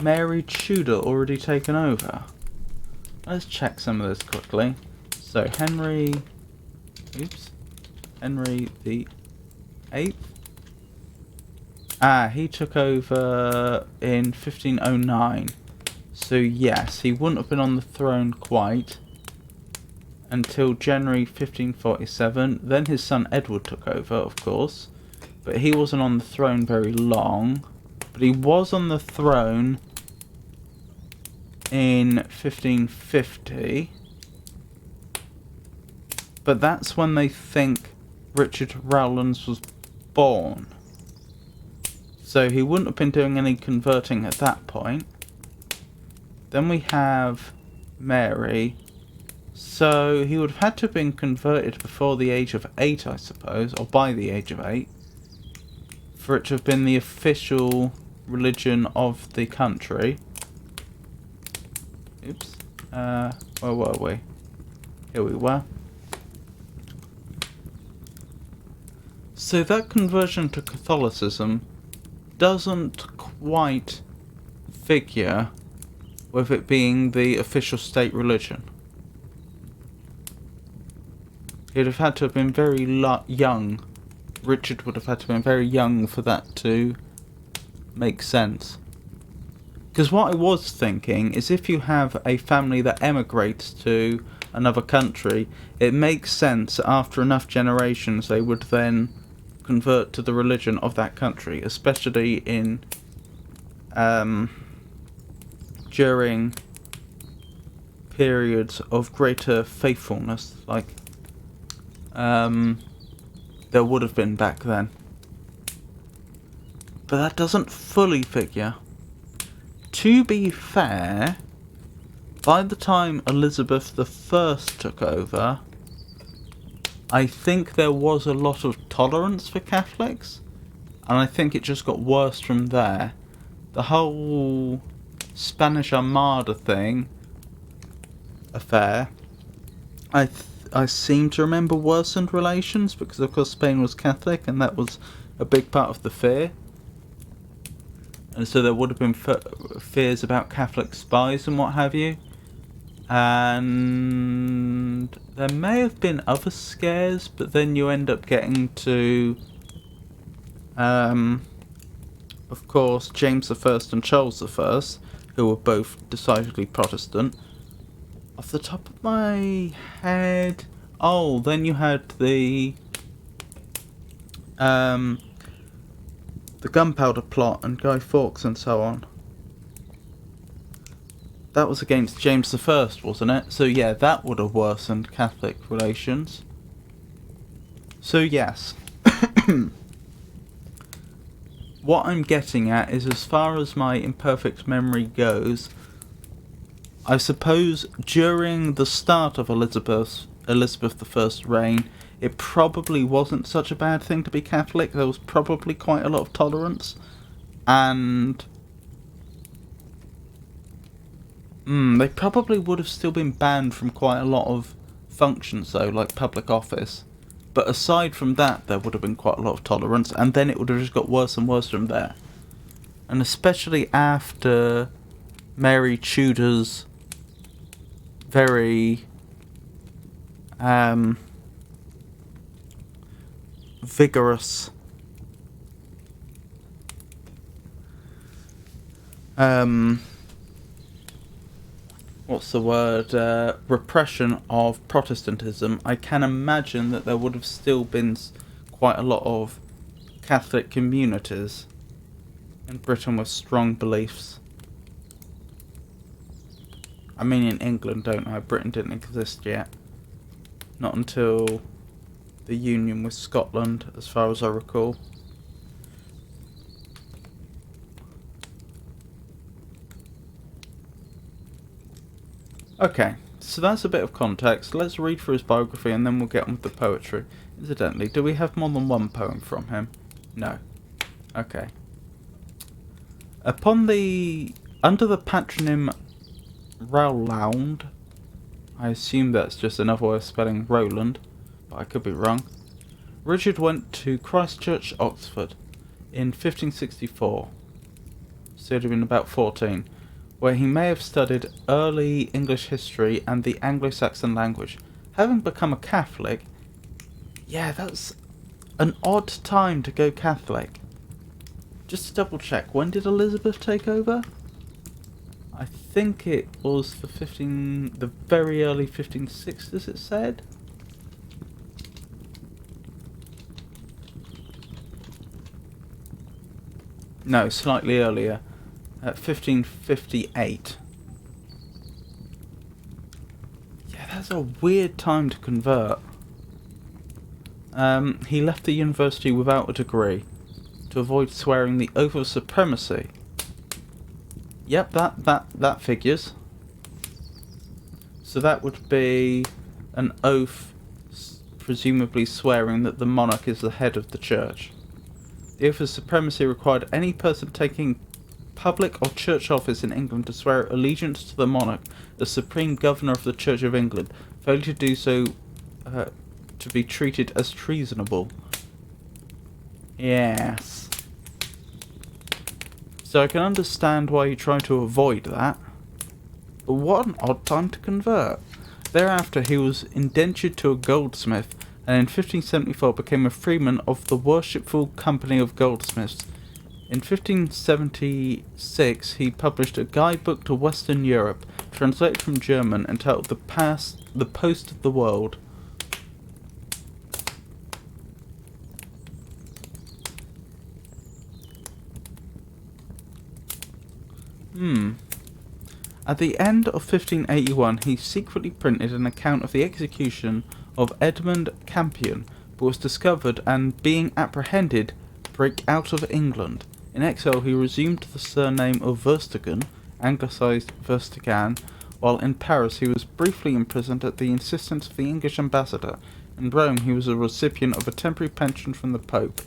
S1: Mary Tudor already taken over? Let's check some of this quickly. So Henry the 8th. He took over in 1509. So yes, he wouldn't have been on the throne quite until January 1547. Then his son Edward took over, of course, but he wasn't on the throne very long. But he was on the throne in 1550. But that's when they think Richard Rowlands was born. So he wouldn't have been doing any converting at that point. Then we have Mary. So he would have had to have been converted before the age of 8, I suppose, or by the age of 8, for it to have been the official religion of the country. Oops. Where were we? Here we were. So that conversion to Catholicism doesn't quite figure with it being the official state religion. He'd have had to have been very young. Richard would have had to have been very young for that to make sense. Because what I was thinking is, if you have a family that emigrates to another country, it makes sense after enough generations they would then convert to the religion of that country, especially in during periods of greater faithfulness, like there would have been back then. But that doesn't fully figure. To be fair, by the time Elizabeth I took over, I think there was a lot of tolerance for Catholics, and I think it just got worse from there. The whole Spanish Armada affair, I seem to remember worsened relations because, of course, Spain was Catholic, and that was a big part of the fear. And so there would have been fears about Catholic spies and what have you. And there may have been other scares, but then you end up getting to, of course, James I and Charles I, who were both decidedly Protestant. Off the top of my head, then you had the Gunpowder Plot and Guy Fawkes and so on. That was against James I, wasn't it? So yeah, that would have worsened Catholic relations. So yes. What I'm getting at is, as far as my imperfect memory goes, I suppose during the start of Elizabeth I's reign, it probably wasn't such a bad thing to be Catholic. There was probably quite a lot of tolerance. And they probably would have still been banned from quite a lot of functions, though, like public office. But aside from that, there would have been quite a lot of tolerance, and then it would have just got worse and worse from there. And especially after Mary Tudor's very vigorous repression of Protestantism, I can imagine that there would have still been quite a lot of Catholic communities in Britain with strong beliefs. I mean in England, don't I? Britain didn't exist yet. Not until the union with Scotland, as far as I recall. Okay, so that's a bit of context. Let's read through his biography and then we'll get on with the poetry. Incidentally, do we have more than one poem from him? No. Okay. Under the patronym Rowland, I assume that's just another way of spelling Roland, but I could be wrong, Richard went to Christ Church, Oxford, in 1564, so he'd have been about 14, where he may have studied early English history and the Anglo-Saxon language. Having become a Catholic, yeah, that's an odd time to go Catholic. Just to double check, when did Elizabeth take over? I think it was the very early 1560s, it said. No, slightly earlier. At 1558. Yeah, that's a weird time to convert. He left the university without a degree to avoid swearing the oath of supremacy. Yep, that figures. So that would be an oath presumably swearing that the monarch is the head of the church. The oath of supremacy required any person taking public or church office in England to swear allegiance to the monarch, the supreme governor of the Church of England. Failure to do so to be treated as treasonable. Yes. So I can understand why you try to avoid that. But what an odd time to convert. Thereafter he was indentured to a goldsmith, and in 1574 became a freeman of the Worshipful Company of Goldsmiths. In 1576 he published a guidebook to Western Europe, translated from German, entitled The Post of the World. At the end of 1581 he secretly printed an account of the execution of Edmund Campion, but was discovered and, being apprehended, break out of England. In exile he resumed the surname of Verstegen anglicised Verstigan. While in Paris he was briefly imprisoned at the insistence of the English ambassador. In Rome he was a recipient of a temporary pension from the Pope.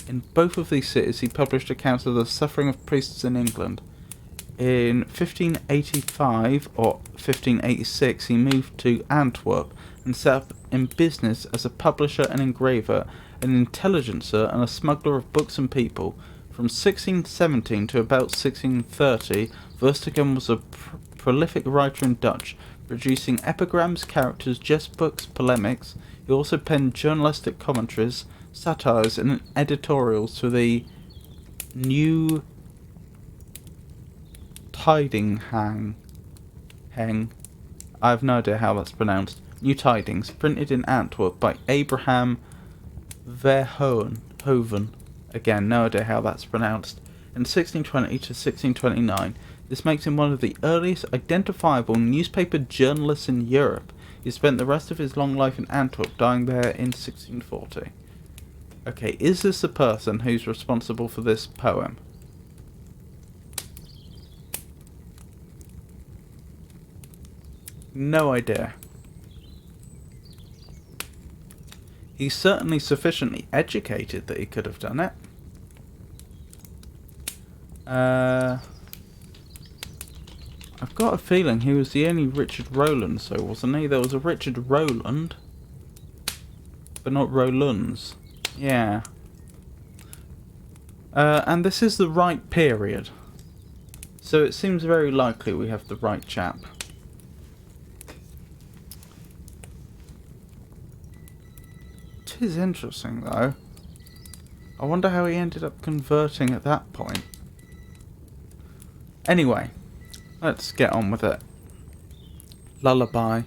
S1: In both of these cities he published accounts of the suffering of priests in England. In 1585 or 1586 he moved to Antwerp and set up in business as a publisher and engraver, an intelligencer and a smuggler of books and people. From 1617 to about 1630, Verstigan was a prolific writer in Dutch, producing epigrams, characters, jest books, polemics. He also penned journalistic commentaries, satires and editorials for the New Tidinghang. I have no idea how that's pronounced. New Tidings, printed in Antwerp by Abraham Verhoeven. Again, no idea how that's pronounced. In 1620 to 1629, this makes him one of the earliest identifiable newspaper journalists in Europe. He spent the rest of his long life in Antwerp, dying there in 1640. Okay, is this the person who's responsible for this poem? No idea. He's certainly sufficiently educated that he could have done it. I've got a feeling he was the only Richard Rowland, so wasn't he? There was a Richard Rowland, but not Rowlands. Yeah. And this is the right period, so it seems very likely we have the right chap. It is interesting, though. I wonder how he ended up converting at that point. Anyway, let's get on with it. Lullaby.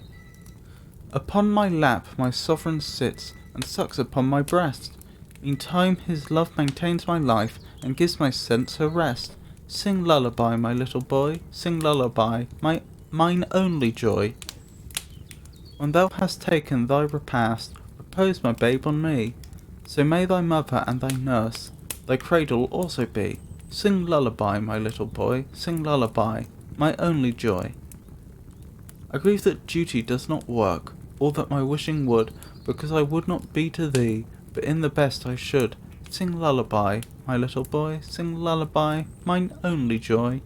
S1: Upon my lap my sovereign sits, and sucks upon my breast. Meantime his love maintains my life, and gives my sense a rest. Sing lullaby, my little boy, sing lullaby, mine only joy. When thou hast taken thy repast, repose, my babe, on me. So may thy mother and thy nurse thy cradle also be. Sing lullaby, my little boy, sing lullaby, my only joy. I grieve that duty does not work, all that my wishing would, because I would not be to thee, but in the best I should. Sing lullaby, my little boy, sing lullaby, mine only joy.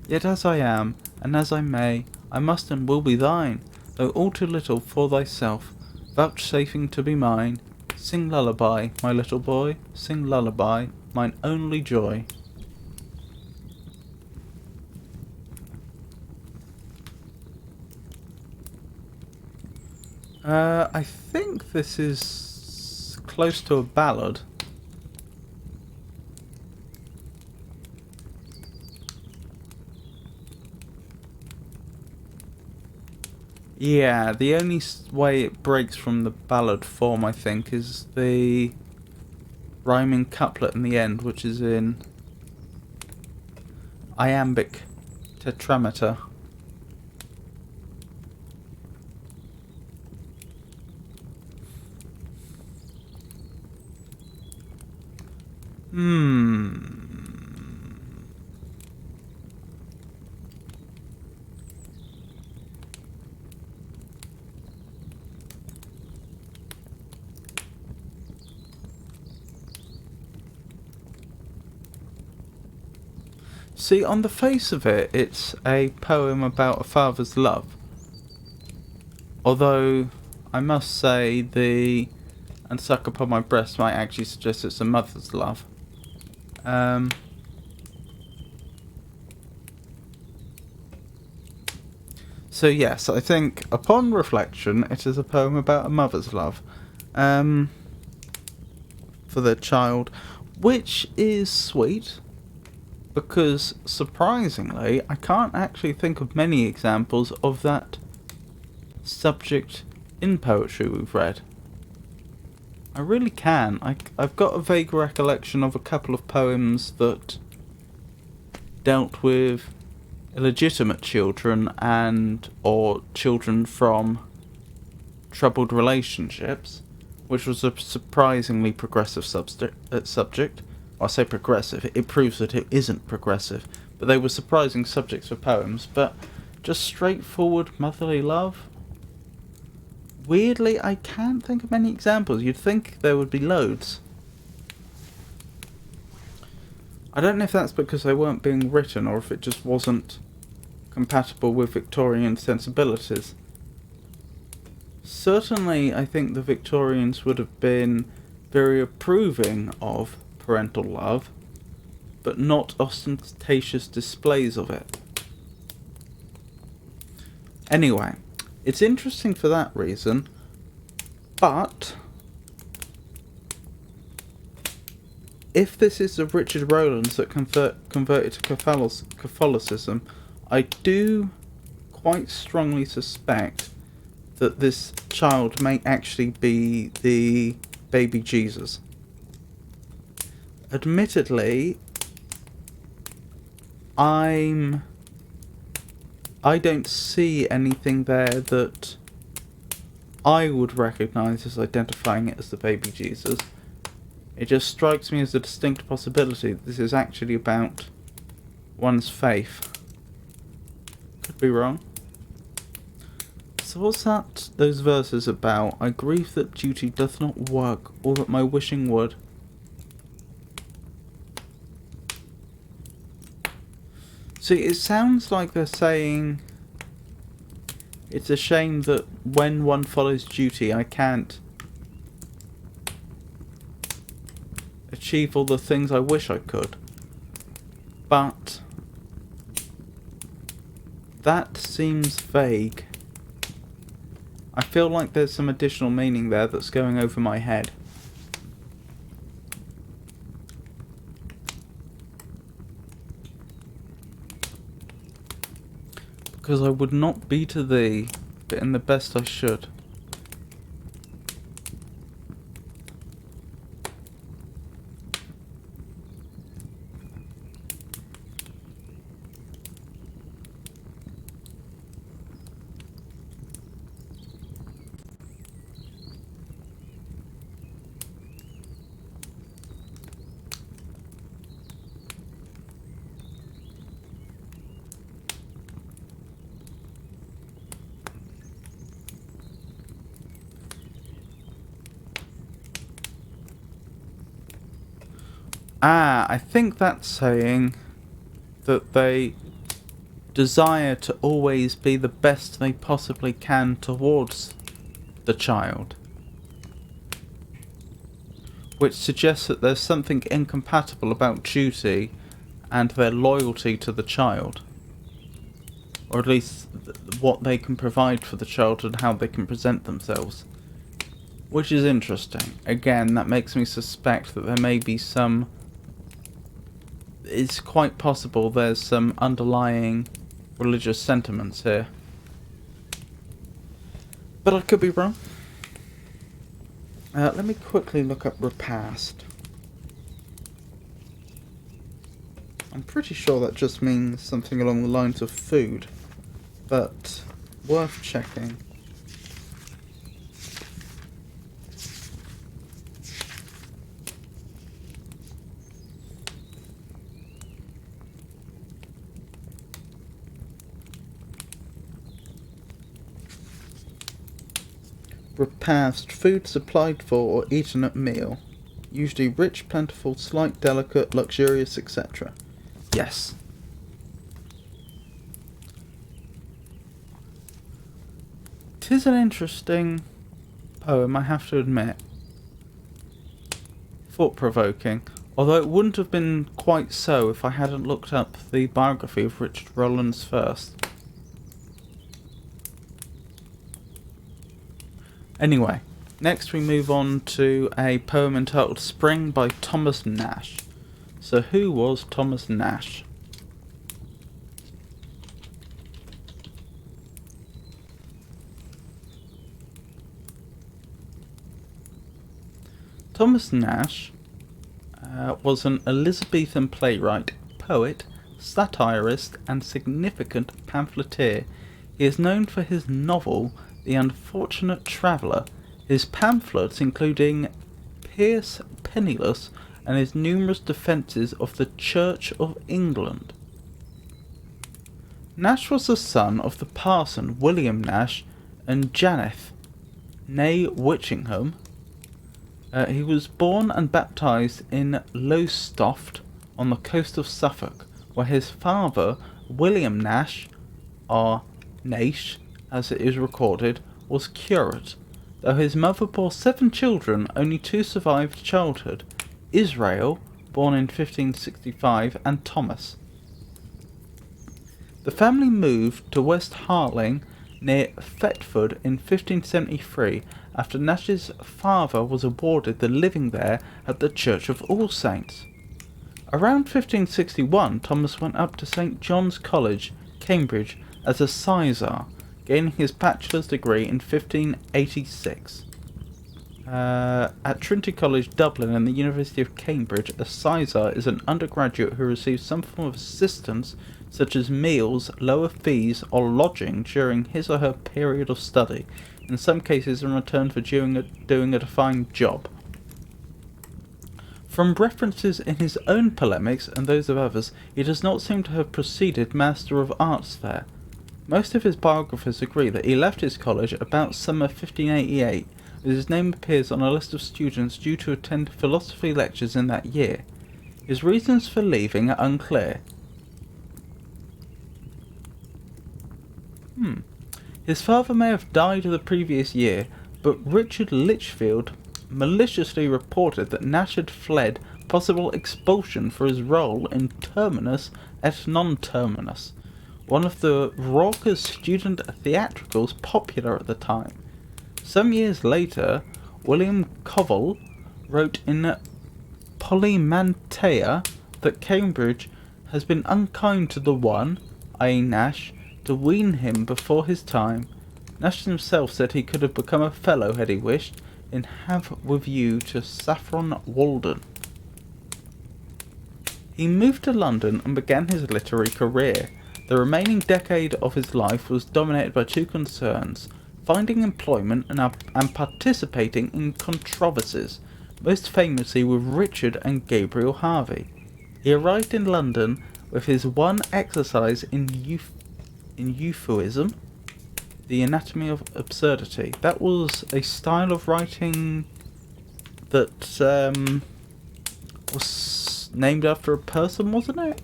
S1: Yet as I am, and as I may, I must and will be thine, though all too little for thyself, vouchsafing to be mine. Sing lullaby, my little boy, sing lullaby, mine only joy. I think this is close to a ballad. Yeah, the only way it breaks from the ballad form, I think, is the rhyming couplet in the end, which is in iambic tetrameter. See, on the face of it, it's a poem about a father's love. Although, I must say, the "and suck upon my breast" might actually suggest it's a mother's love. So yes, I think, upon reflection, it is a poem about a mother's love. For their child, which is sweet. Because, surprisingly, I can't actually think of many examples of that subject in poetry we've read. I really can. I've got a vague recollection of a couple of poems that dealt with illegitimate children or children from troubled relationships, which was a surprisingly progressive subject. I say progressive, it proves that it isn't progressive, but they were surprising subjects for poems. But just straightforward motherly love? Weirdly, I can't think of any examples. You'd think there would be loads. I don't know if that's because they weren't being written or if it just wasn't compatible with Victorian sensibilities. Certainly, I think the Victorians would have been very approving of parental love, but not ostentatious displays of it. Anyway, it's interesting for that reason, but if this is the Richard Rowlands that converted to Catholicism, I do quite strongly suspect that this child may actually be the baby Jesus. Admittedly, I don't see anything there that I would recognise as identifying it as the baby Jesus. It just strikes me as a distinct possibility that this is actually about one's faith. Could be wrong. So what's those verses about? I grieve that duty doth not work, or that my wishing would. See, it sounds like they're saying it's a shame that when one follows duty, I can't achieve all the things I wish I could. But that seems vague. I feel like there's some additional meaning there that's going over my head. Because I would not be to thee, but in the best I should. I think that's saying that they desire to always be the best they possibly can towards the child. Which suggests that there's something incompatible about duty and their loyalty to the child. Or at least what they can provide for the child and how they can present themselves. Which is interesting. Again, that makes me suspect that there may be some... It's quite possible there's some underlying religious sentiments here. But I could be wrong. Let me quickly look up repast. I'm pretty sure that just means something along the lines of food, but worth checking. Repast, food supplied for or eaten at meal. Usually rich, plentiful, slight, delicate, luxurious, etc. Yes. Tis an interesting poem, I have to admit. Thought-provoking. Although it wouldn't have been quite so if I hadn't looked up the biography of Richard Rowlands first. Anyway, next we move on to a poem entitled Spring by Thomas Nash. So who was Thomas Nash? Thomas Nash was an Elizabethan playwright, poet, satirist and significant pamphleteer. He is known for his novel The Unfortunate Traveller, his pamphlets including Pierce Penniless and his numerous defences of the Church of England. Nash was the son of the parson William Nash and Janeth, née Witchingham. He was born and baptised in Lowestoft on the coast of Suffolk, where his father, William Nash, or Naish, as it is recorded, was curate. Though his mother bore 7 children, only 2 survived childhood: Israel, born in 1565, and Thomas. The family moved to West Harling near Thetford in 1573 after Nash's father was awarded the living there at the Church of All Saints. Around 1561, Thomas went up to St. John's College, Cambridge, as a sizar, gaining his bachelor's degree in 1586. At Trinity College, Dublin, and the University of Cambridge, a sizar is an undergraduate who receives some form of assistance, such as meals, lower fees, or lodging during his or her period of study, in some cases in return for doing a defined job. From references in his own polemics and those of others, he does not seem to have proceeded Master of Arts there. Most of his biographers agree that he left his college about summer 1588, as his name appears on a list of students due to attend philosophy lectures in that year. His reasons for leaving are unclear. His father may have died the previous year, but Richard Lichfield maliciously reported that Nash had fled possible expulsion for his role in Terminus et Non Terminus, one of the raucous student theatricals popular at the time. Some years later, William Covell wrote in Polymantia that Cambridge has been unkind to the one, i.e. Nash, to wean him before his time. Nash himself said he could have become a fellow had he wished, in Have With You to Saffron Walden. He moved to London and began his literary career. The remaining decade of his life was dominated by 2 concerns: finding employment and participating in controversies, most famously with Richard and Gabriel Harvey. He arrived in London with his one exercise in euphuism, the anatomy of absurdity. That was a style of writing that was named after a person, wasn't it?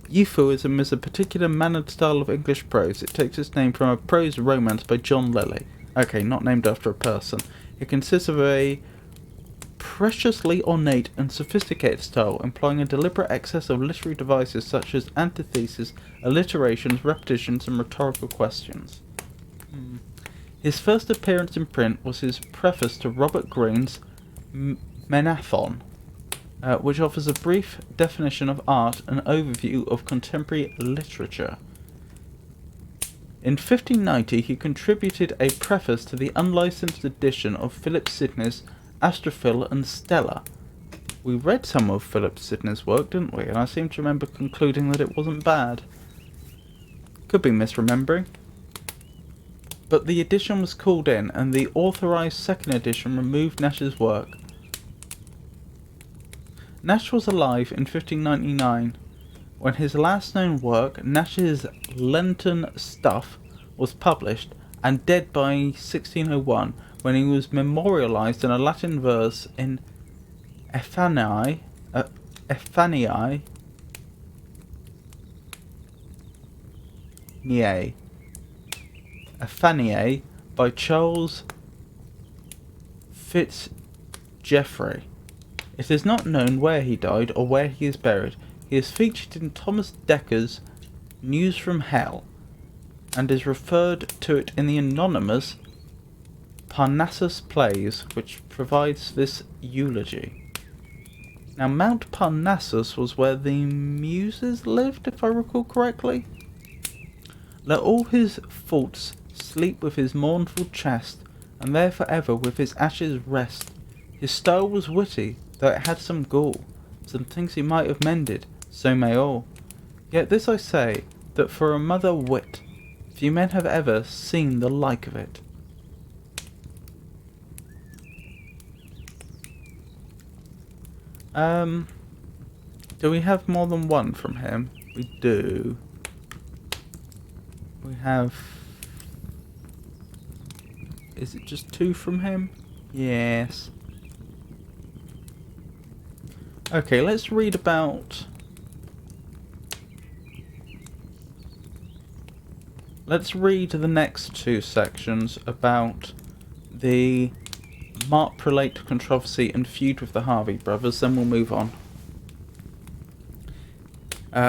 S1: Euphuism is a particular mannered style of English prose. It takes its name from a prose romance by John Lilly. Okay, not named after a person. It consists of a preciously ornate and sophisticated style, employing a deliberate excess of literary devices such as antitheses, alliterations, repetitions, and rhetorical questions. His first appearance in print was his preface to Robert Greene's Menaphon, which offers a brief definition of art and overview of contemporary literature. In 1590, he contributed a preface to the unlicensed edition of Philip Sidney's Astrophil and Stella. We read some of Philip Sidney's work, didn't we? And I seem to remember concluding that it wasn't bad. Could be misremembering. But the edition was called in, and the authorised second edition removed Nash's work. Nash was alive in 1599, when his last known work, Nash's Lenten Stuff, was published, and dead by 1601, when he was memorialised in a Latin verse in Ephaniae by Charles Fitzgeoffrey. It is not known where he died or where he is buried. He is featured in Thomas Decker's News from Hell, and is referred to it in the anonymous Parnassus Plays, which provides this eulogy. Now, Mount Parnassus was where the Muses lived, if I recall correctly. Let all his faults sleep with his mournful chest, and there forever with his ashes rest. His style was witty, though it had some gall. Some things he might have mended, so may all. Yet this I say, that for a mother wit, few men have ever seen the like of it. Do we have more than one from him? We do. We have... Is it just 2 from him? Yes. Okay, let's read about... Let's read the next 2 sections about the Mark Prelate controversy and feud with the Harvey brothers, then we'll move on.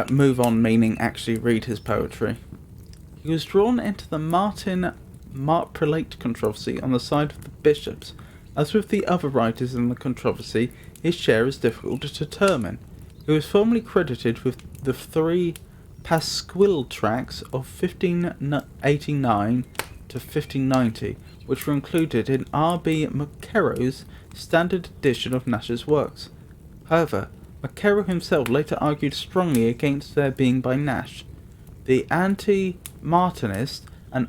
S1: Move on meaning actually read his poetry. He was drawn into the Mark Prelate controversy on the side of the bishops. As with the other writers in the controversy, his share is difficult to determine. He was formerly credited with the 3 Pasquil tracts of 1589 to 1590, which were included in R.B. Mackerrow's standard edition of Nash's works. However, Mackerrow himself later argued strongly against their being by Nash. The anti-Martinist, an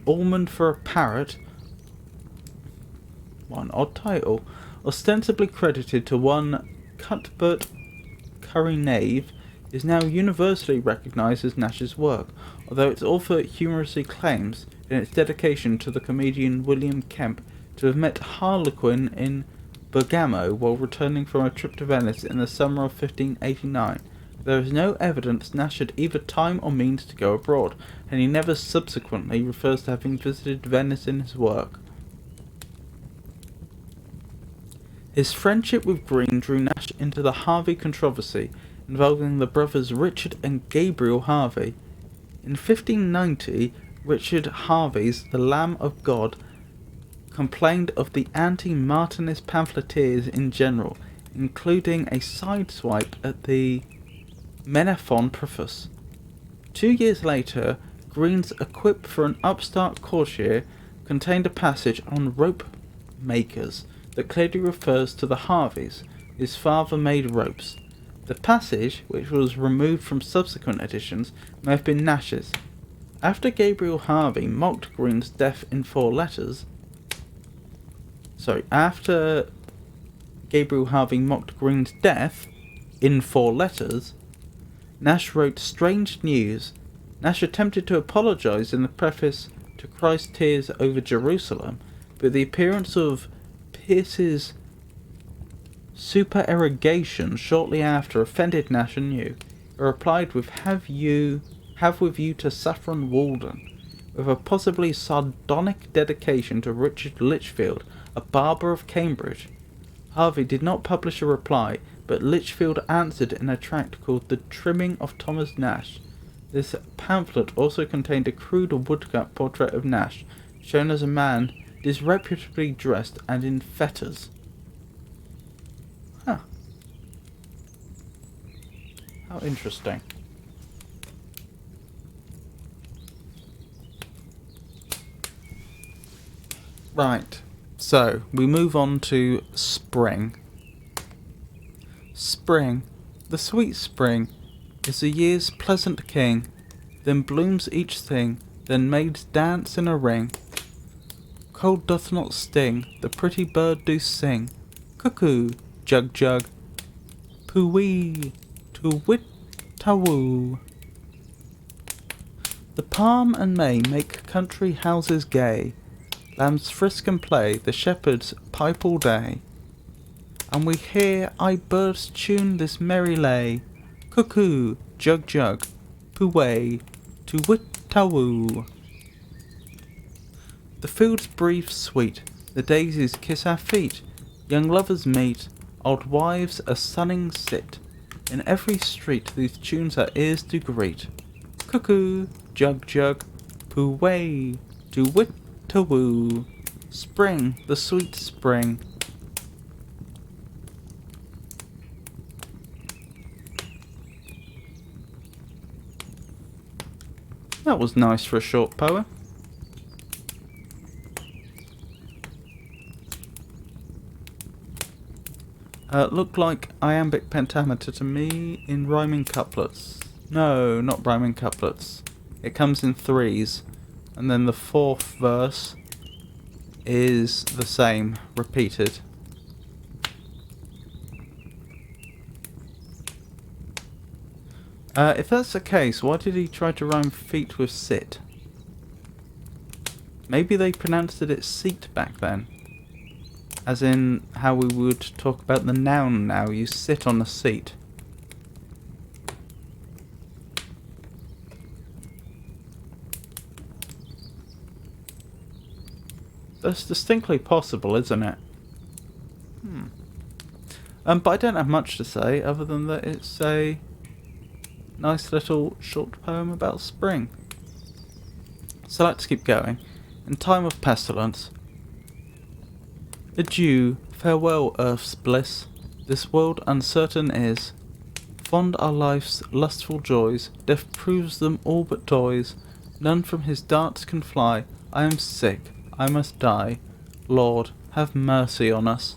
S1: almond for a parrot, what an odd title, ostensibly credited to one Cuthbert Curry Nave, is now universally recognised as Nash's work, although its author humorously claims, in its dedication to the comedian William Kemp, to have met Harlequin in Bergamo while returning from a trip to Venice in the summer of 1589. There is no evidence Nash had either time or means to go abroad, and he never subsequently refers to having visited Venice in his work. His friendship with Green drew Nash into the Harvey controversy, involving the brothers Richard and Gabriel Harvey. In 1590, Richard Harvey's The Lamb of God complained of the anti-Martinist pamphleteers in general, including a sideswipe at the Menaphon preface. 2 years later, Green's A Quip for an Upstart Courtier contained a passage on rope makers that clearly refers to the Harveys, whose father made ropes. The passage, which was removed from subsequent editions, may have been Nash's. After Gabriel Harvey mocked Green's death in 4 letters... After Gabriel Harvey mocked Green's death in 4 letters, Nash wrote Strange News. Nash attempted to apologise in the preface to Christ's Tears over Jerusalem, but the appearance of Pierce's supererogation shortly after offended Nash anew. He replied with Have with you to Saffron Walden, with a possibly sardonic dedication to Richard Lichfield, a barber of Cambridge. Harvey did not publish a reply, but Lichfield answered in a tract called The Trimming of Thomas Nash. This pamphlet also contained a crude woodcut portrait of Nash, shown as a man disreputably dressed and in fetters. Huh. How interesting. Right, so we move on to spring. Spring, the sweet spring, is the year's pleasant king. Then blooms each thing, then maids dance in a ring. Cold doth not sting, the pretty bird do sing. Cuckoo, jug jug, poo-wee, to-wit-ta-woo. The palm and may make country houses gay. Lambs frisk and play, the shepherds pipe all day. And we hear aye birds tune this merry lay. Cuckoo, jug jug, poo-way, to-wit-ta-woo. The fields breathe sweet, the daisies kiss our feet. Young lovers meet, old wives a sunning sit. In every street these tunes our ears do greet. Cuckoo, jug jug, poo-way, to-wit-ta-woo. Spring, the sweet spring. That was nice for a short poem. Looked like iambic pentameter to me in rhyming couplets. No, not rhyming couplets. It comes in 3s, and then the 4th verse is the same, repeated. If that's the case, why did he try to rhyme feet with sit? Maybe they pronounced it seat back then. As in how we would talk about the noun now, you sit on a seat. That's distinctly possible, isn't it? But I don't have much to say other than that it's a nice little short poem about spring. So let's keep going. In time of pestilence. Adieu, farewell earth's bliss, this world uncertain is. Fond are life's lustful joys, death proves them all but toys. None from his darts can fly, I am sick, I must die. Lord, have mercy on us.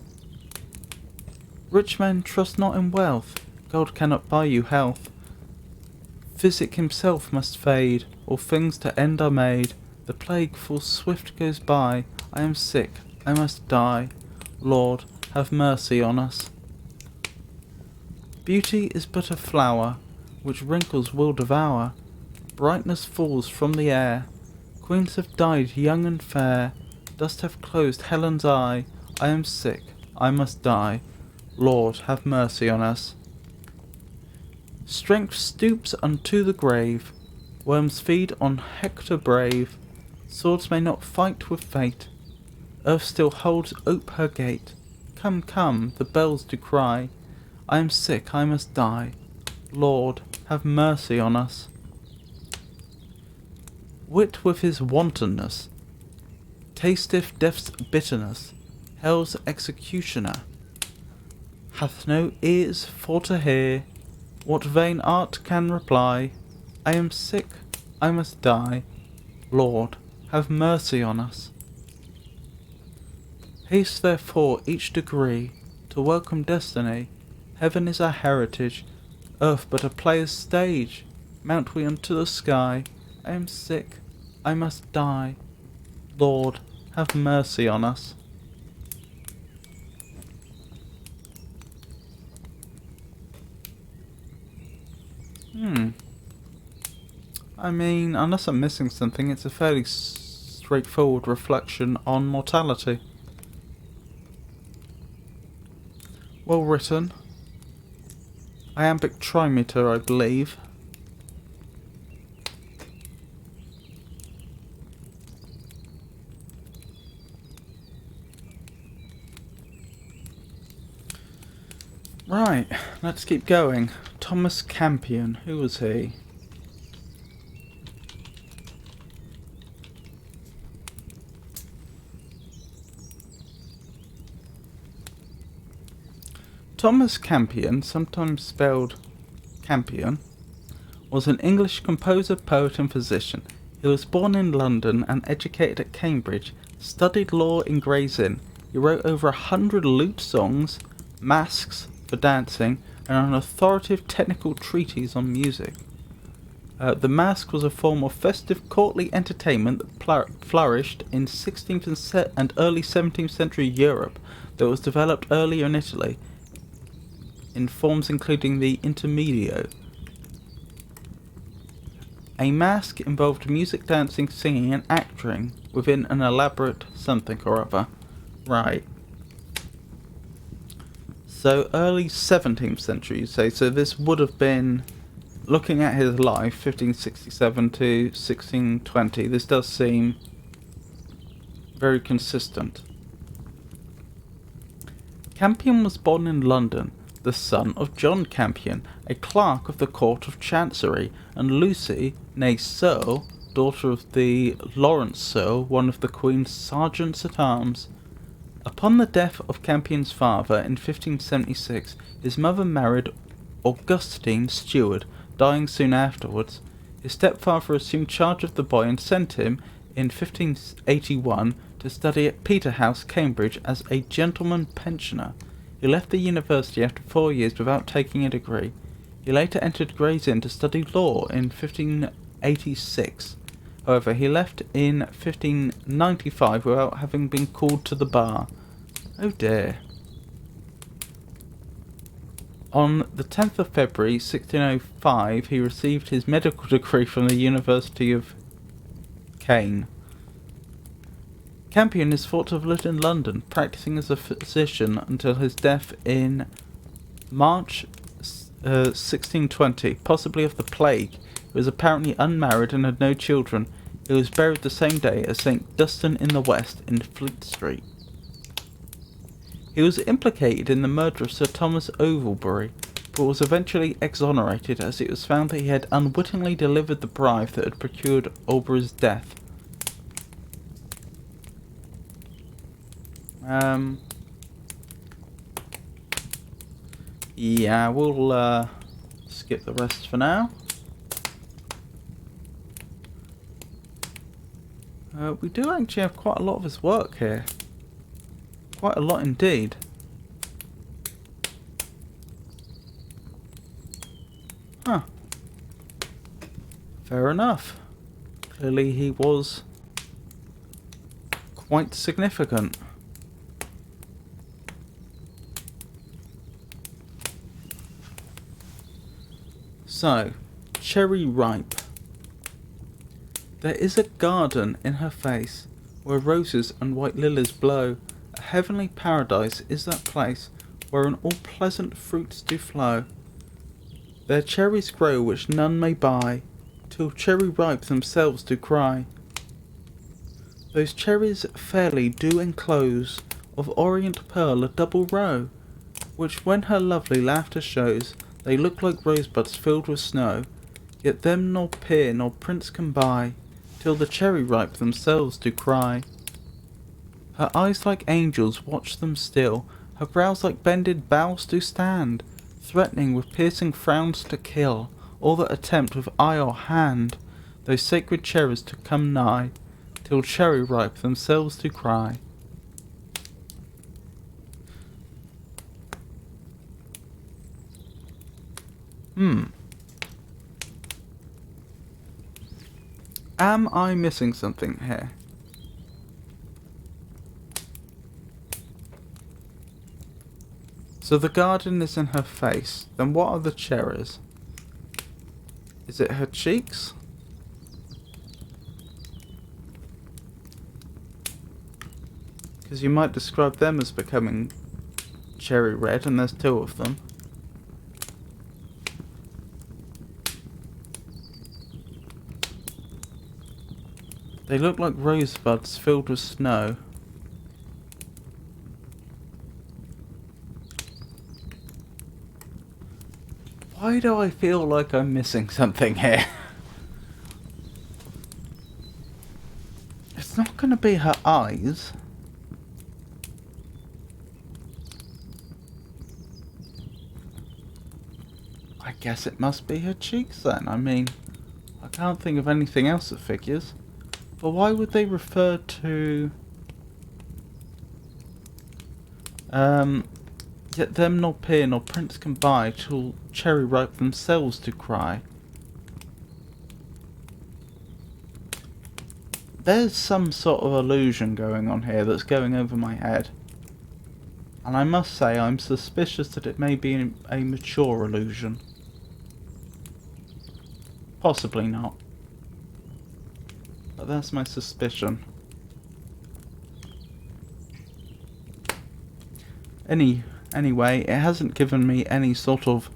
S1: Rich men trust not in wealth, gold cannot buy you health. Physic himself must fade, all things to end are made. The plague full swift goes by, I am sick, I must die. Lord, have mercy on us. Beauty is but a flower, which wrinkles will devour. Brightness falls from the air. Queens have died young and fair. Dust have closed Helen's eye. I am sick, I must die. Lord, have mercy on us. Strength stoops unto the grave. Worms feed on Hector brave. Swords may not fight with fate. Earth still holds ope her gate. Come, come, the bells do cry. I am sick, I must die. Lord, have mercy on us. Wit with his wantonness tasteth death's bitterness. Hell's executioner hath no ears for to hear. What vain art can reply? I am sick, I must die. Lord, have mercy on us. Haste therefore each degree to welcome destiny. Heaven is our heritage, earth but a player's stage. Mount we unto the sky. I am sick, I must die. Lord, have mercy on us. I mean, unless I'm missing something, it's a fairly straightforward reflection on mortality. Well written. Iambic trimeter, I believe. Right, let's keep going. Thomas Campion, who was he? Thomas Campion, sometimes spelled Campion, was an English composer, poet and physician. He was born in London and educated at Cambridge, studied law in Gray's Inn. He wrote over 100 lute songs, masques for dancing, and an authoritative technical treatise on music. The masque was a form of festive courtly entertainment that flourished in 16th and early 17th century Europe, that was developed earlier in Italy, in forms including the intermedio. A masque involved music, dancing, singing and acting within an elaborate something or other. Right. So early 17th century, you say. So this would have been, looking at his life, 1567 to 1620, this does seem very consistent. Campion was born in London, the son of John Campion, a clerk of the Court of Chancery, and Lucy, née Searle, daughter of the Lawrence Searle, one of the Queen's sergeants-at-arms. Upon the death of Campion's father in 1576, his mother married Augustine Stewart, dying soon afterwards. His stepfather assumed charge of the boy and sent him, in 1581, to study at Peterhouse, Cambridge, as a gentleman pensioner. He left the university after 4 years without taking a degree. He later entered Gray's Inn to study law in 1586. However, he left in 1595 without having been called to the bar. Oh dear. On the 10th of February 1605, he received his medical degree from the University of Caen. Campion is thought to have lived in London, practicing as a physician until his death in March 1620, possibly of the plague. He was apparently unmarried and had no children. He was buried the same day as St. Dunstan in the West in Fleet Street. He was implicated in the murder of Sir Thomas Overbury, but was eventually exonerated as it was found that he had unwittingly delivered the bribe that had procured Overbury's death. Yeah, we'll skip the rest for now. We do actually have quite a lot of his work here. Quite a lot indeed. Huh. Fair enough. Clearly he was quite significant. So, cherry ripe. There is a garden in her face, where roses and white lilies blow. A heavenly paradise is that place, wherein all pleasant fruits do flow. There cherries grow which none may buy, till cherry ripe themselves do cry. Those cherries fairly do enclose of orient pearl a double row, which when her lovely laughter shows, they look like rosebuds filled with snow. Yet them nor peer nor prince can buy, till the cherry ripe themselves do cry. Her eyes like angels watch them still, her brows like bended bows do stand, threatening with piercing frowns to kill all that attempt with eye or hand those sacred cherries to come nigh, till cherry ripe themselves do cry. Am I missing something here? So the garden is in her face. Then what are the cherries? Is it her cheeks? Because you might describe them as becoming cherry red, and there's two of them. They look like rosebuds filled with snow. Why do I feel like I'm missing something here? It's not going to be her eyes. I guess it must be her cheeks then. I mean, I can't think of anything else that figures. But why would they refer to... Yet them nor peer nor prince can buy, till cherry ripe themselves do cry. There's some sort of illusion going on here that's going over my head. And I must say I'm suspicious that it may be a mature illusion. Possibly not. But that's my suspicion. Anyway, it hasn't given me any sort of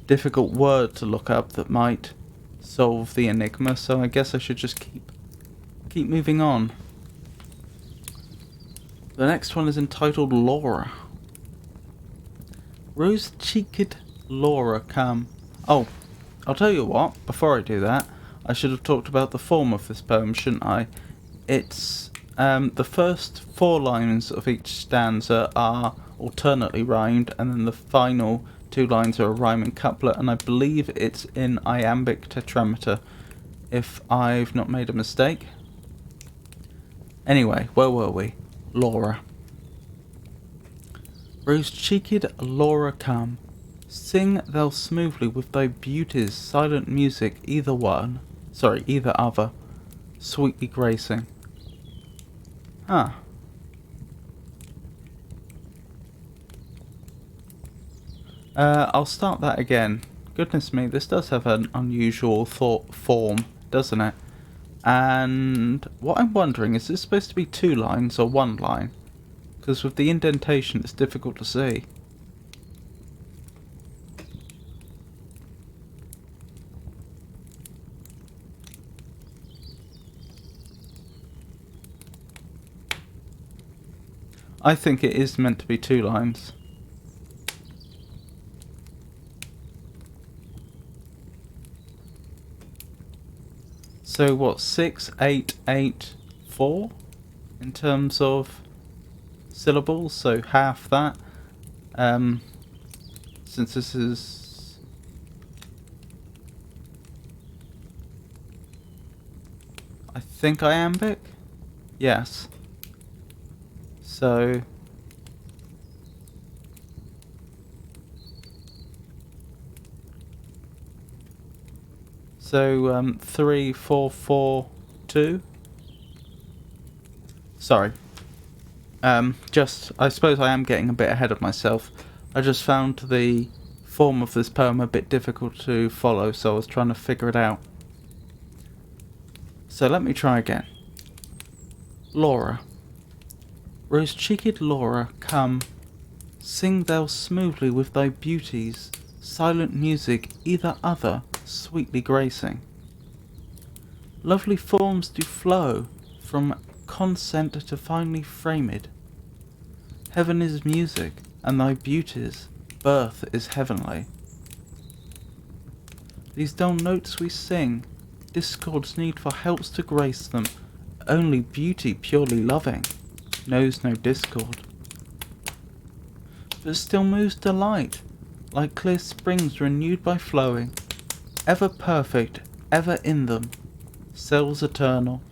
S1: difficult word to look up that might solve the enigma, so I guess I should just keep moving on. The next one is entitled Laura. Rose-cheeked Laura come. Oh, I'll tell you what, before I do that, I should have talked about the form of this poem, shouldn't I? It's, the first 4 lines of each stanza are alternately rhymed, and then the final 2 lines are a rhyming couplet, and I believe it's in iambic tetrameter, if I've not made a mistake. Anyway, where were we? Laura. Rose-cheeked Laura come, sing thou smoothly with thy beauty's silent music, either other, sweetly gracing. Huh. I'll start that again. Goodness me, this does have an unusual form, doesn't it? And what I'm wondering, is this supposed to be 2 lines or 1 line? Because with the indentation it's difficult to see. I think it is meant to be 2 lines. So what, 6, 8, 8, 4 in terms of syllables, so half that. Since this is... I think iambic? Yes. So... So, 3, 4, 4, 2? Sorry. I suppose I am getting a bit ahead of myself. I just found the form of this poem a bit difficult to follow, so I was trying to figure it out. So let me try again. Laura. Rose-cheeked Laura, come, sing thou smoothly with thy beauties, silent music either other, sweetly gracing. Lovely forms do flow from consent to finely framed. Heaven is music, and thy beauty's birth is heavenly. These dull notes we sing, discords need for helps to grace them, only beauty purely loving knows no discord. But still moves delight, like clear springs renewed by flowing, ever perfect, ever in them, cells eternal.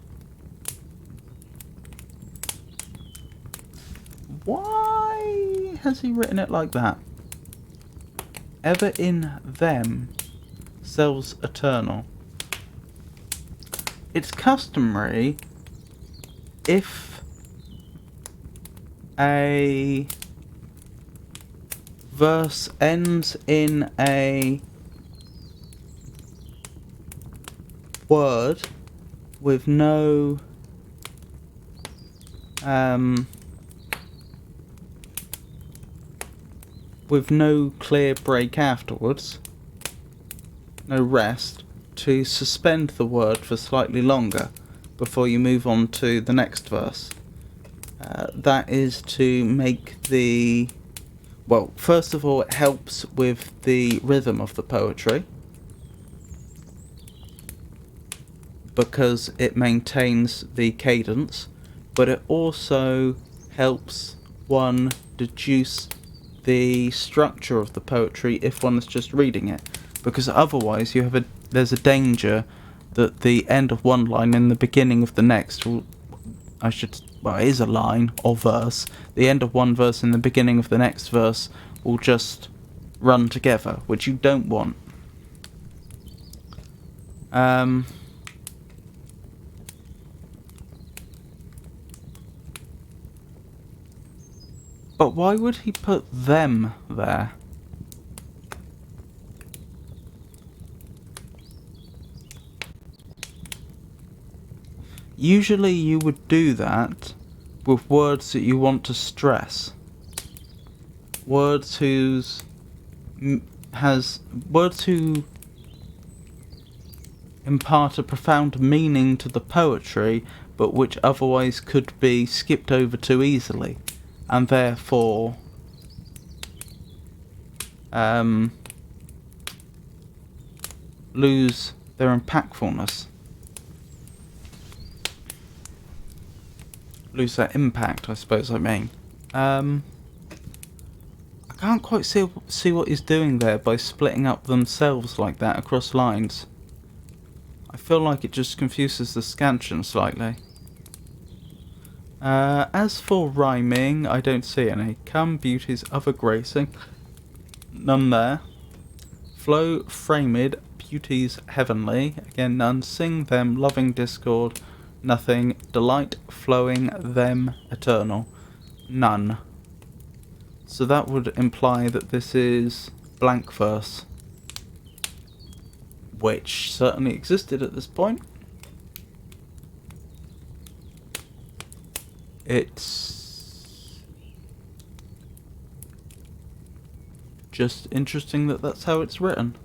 S1: Why has he written it like that? Ever in them, cells eternal. It's customary, if a verse ends in a word with no clear break afterwards, no rest, to suspend the word for slightly longer before you move on to the next verse. That is to make the... Well, first of all, it helps with the rhythm of the poetry, because it maintains the cadence, but it also helps one deduce the structure of the poetry if one is just reading it, because otherwise there's a danger that the end of one line and the beginning of the next will... it is a line or verse. The end of one verse and the beginning of the next verse will just run together, which you don't want. But why would he put them there? Usually you would do that with words that you want to stress. Words who impart a profound meaning to the poetry, but which otherwise could be skipped over too easily, and therefore lose their impactfulness. Lose their impact, I suppose I mean. I can't quite see what he's doing there by splitting up themselves like that across lines. I feel like it just confuses the scansion slightly. As for rhyming, I don't see any. Come, beauties other gracing. None there. Flow framed, beauties heavenly. Again, none. Sing them, loving discord. Nothing. Delight flowing, them eternal. None. So that would imply that this is blank verse, which certainly existed at this point. It's just interesting that that's how it's written.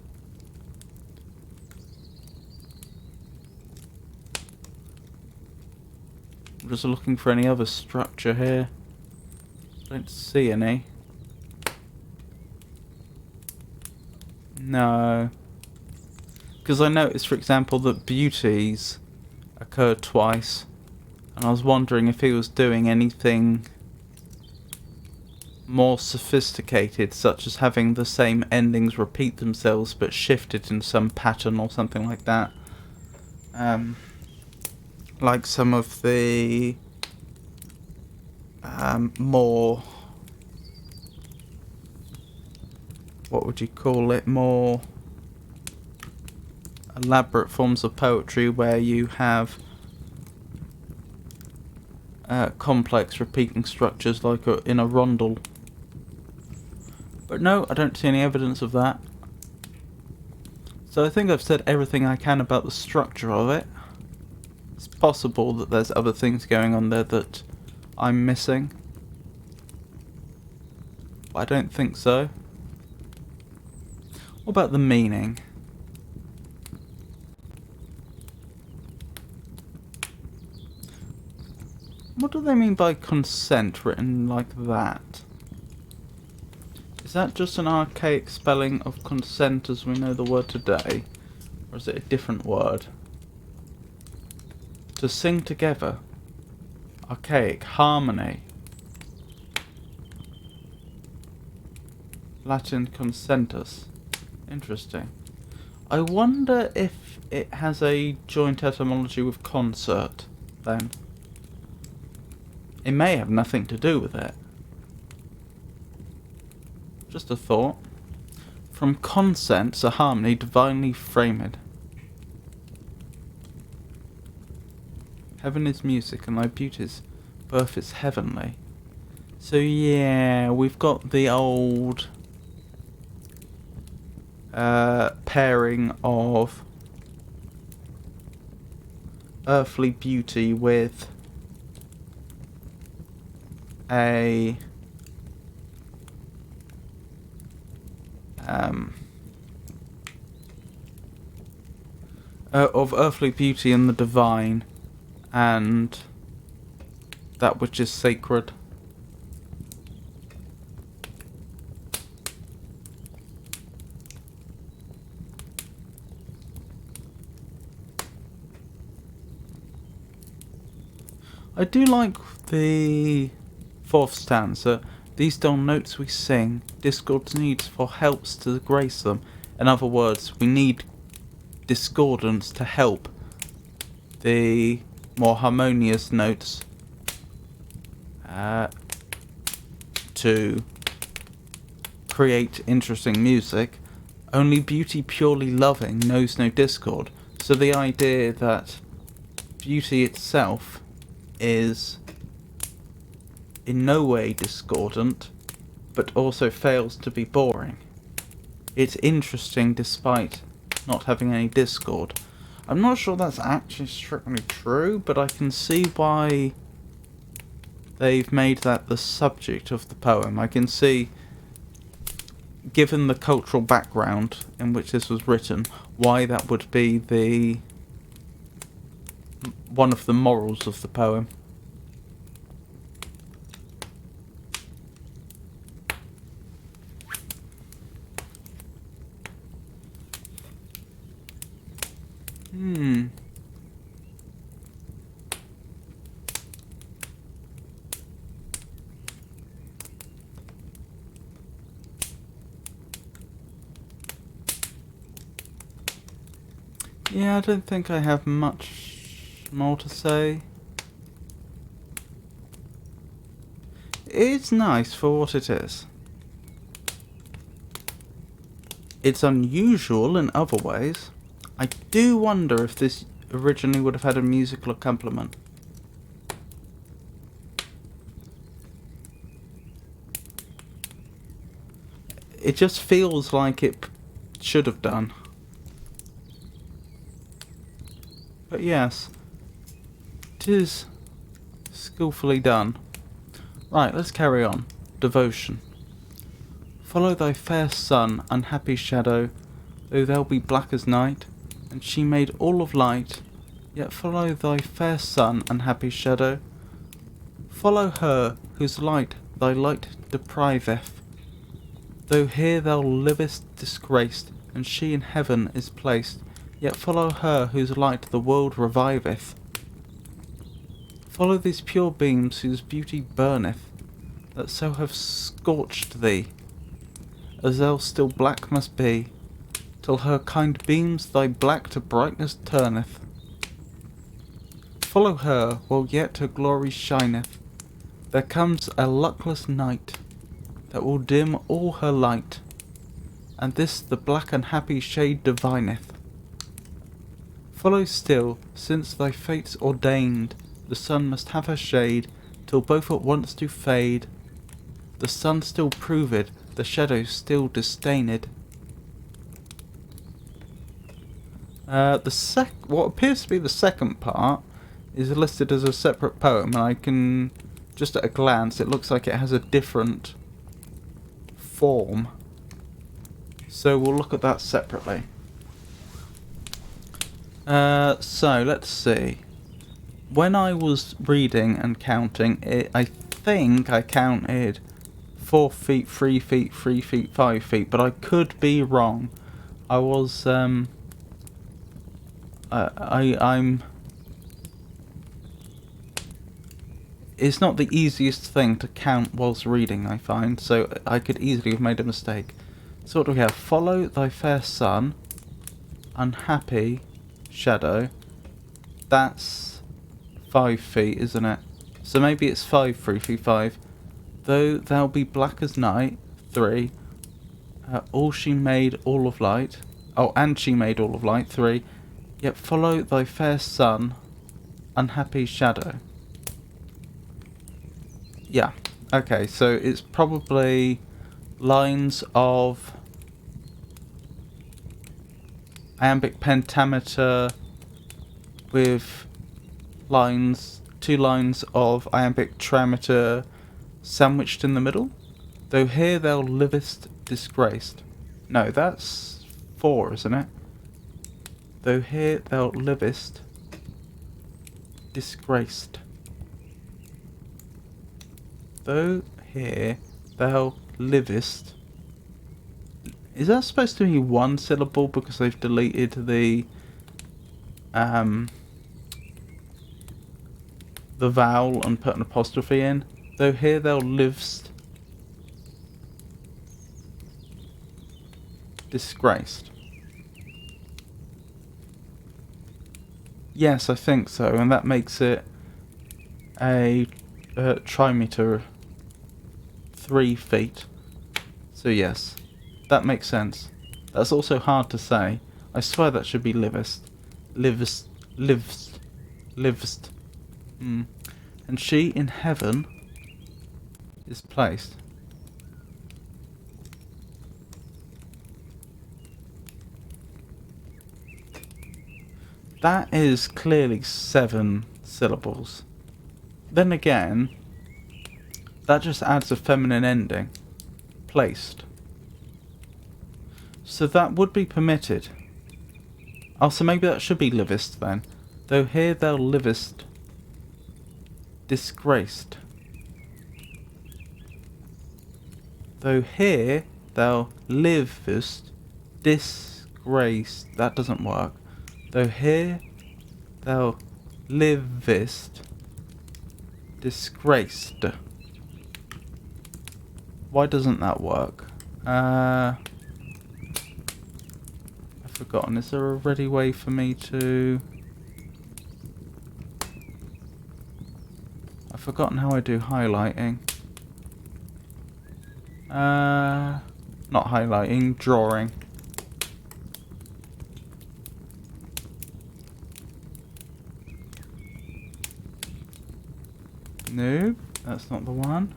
S1: I'm just looking for any other structure here. Don't see any. No. Because I noticed, for example, that beauties occurred twice. And I was wondering if he was doing anything more sophisticated, such as having the same endings repeat themselves but shifted in some pattern or something like that. Like some of the more, what would you call it, more elaborate forms of poetry where you have complex repeating structures like in a rondel. But no, I don't see any evidence of that. So I think I've said everything I can about the structure of it. It's possible that there's other things going on there that I'm missing. But I don't think so. What about the meaning? What do they mean by consent written like that? Is that just an archaic spelling of consent as we know the word today? Or is it a different word? To sing together. Archaic. Harmony. Latin consentus. Interesting. I wonder if it has a joint etymology with concert, then. It may have nothing to do with it. Just a thought. From consent to harmony divinely framed. Heaven is music and thy beauty's birth is heavenly. So yeah, we've got the old pairing of earthly beauty with a of earthly beauty and the divine and that which is sacred. I do like the fourth stanza. These dull notes we sing, discord's needs for helps to grace them. In other words, we need discordance to help the more harmonious notes to create interesting music. Only beauty purely loving knows no discord. So the idea that beauty itself is in no way discordant, but also fails to be boring. It's interesting despite not having any discord. I'm not sure that's actually strictly true, but I can see why they've made that the subject of the poem. I can see, given the cultural background in which this was written, why that would be the one of the morals of the poem. Yeah, I don't think I have much more to say. It's nice for what it is. It's unusual in other ways. I do wonder if this originally would have had a musical accompaniment. It just feels like it should have done. But yes, it is skillfully done. Right, let's carry on. Devotion. Follow thy fair sun, unhappy shadow, though thou be black as night, and she made all of light, yet follow thy fair sun, unhappy shadow. Follow her whose light thy light depriveth, though here thou livest disgraced, and she in heaven is placed, yet follow her whose light the world reviveth. Follow these pure beams whose beauty burneth, that so have scorched thee, as thou still black must be, till her kind beams thy black to brightness turneth. Follow her while yet her glory shineth. There comes a luckless night that will dim all her light, and this the black unhappy shade divineth. Follow still, since thy fates ordained, the sun must have her shade, till both at once do fade. The sun still proved, the shadow still disdained. What appears to be the second part is listed as a separate poem, and I can, just at a glance, it looks like it has a different form. So we'll look at that separately. So let's see. When I was reading and counting it, I think I counted 4 feet, 3 feet, 3 feet, 5 feet, but I could be wrong. I was, it's not the easiest thing to count whilst reading, I find, so I could easily have made a mistake. So what do we have? Follow thy fair sun, unhappy shadow. That's 5 feet, isn't it? So maybe it's 5, 3 feet, 5. Though thou be black as night, 3. All she made all of light. Oh, and she made all of light, 3. Yet follow thy fair sun, unhappy shadow. Yeah, okay, so it's probably lines of iambic pentameter with lines, 2 lines of iambic trimeter sandwiched in the middle. Though here thou livest disgraced. No, that's 4, isn't it? Though here thou livest disgraced. Though here thou livest. Is that supposed to be 1 syllable because they've deleted the vowel and put an apostrophe in? Though here thou livest disgraced. Yes, I think so, and that makes it a trimeter, 3 feet. So yes, that makes sense. That's also hard to say. I swear that should be livest. Livest. And she in heaven is placed. That is clearly 7 syllables. Then again, that just adds a feminine ending. Placed. So that would be permitted. Oh, so maybe that should be livest then. Though here thou livest disgraced. Though here thou livest disgraced. That doesn't work. Though here thou livest disgraced. Why doesn't that work? I've forgotten. Is there a ready way for me to... I've forgotten how I do highlighting. Not highlighting, drawing. Nope, that's not the one.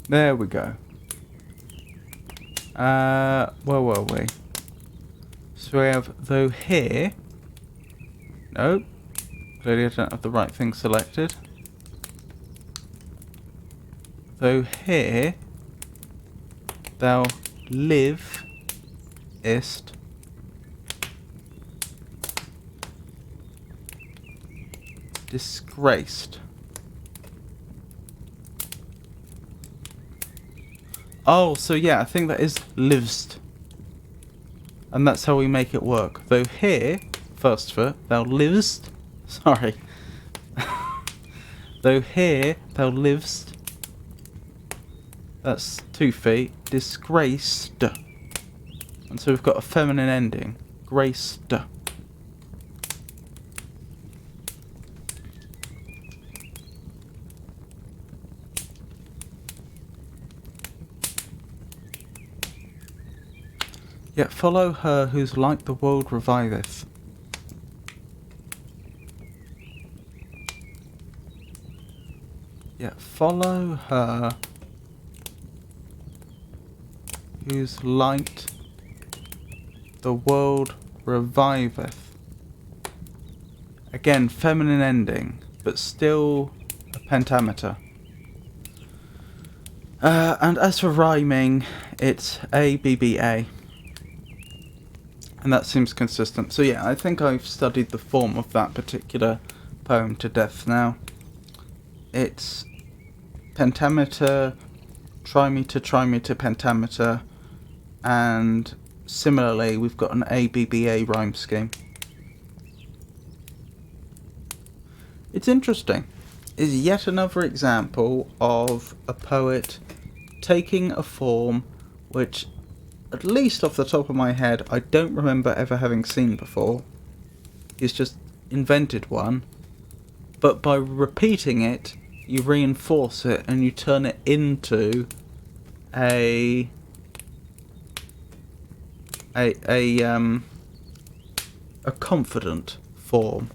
S1: There we go. Where were we? So we have though here. Nope. Clearly I don't have the right thing selected. Though here thou livest disgraced. Oh, so yeah, I think that is livest. And that's how we make it work. Though here, first foot, thou livest. Sorry. Though here thou livest. That's 2 feet. Disgraced. And so we've got a feminine ending. Graced. Yet follow her whose like the world reviveth. Yet follow her whose light the world reviveth. Again, feminine ending, but still a pentameter. And as for rhyming, it's A-B-B-A. And that seems consistent. So yeah, I think I've studied the form of that particular poem to death now. It's pentameter, trimeter, pentameter, and similarly we've got an ABBA rhyme scheme. It's interesting. It's yet another example of a poet taking a form which, at least off the top of my head, I don't remember ever having seen before. He's just invented one, but by repeating it, you reinforce it and you turn it into a confident form.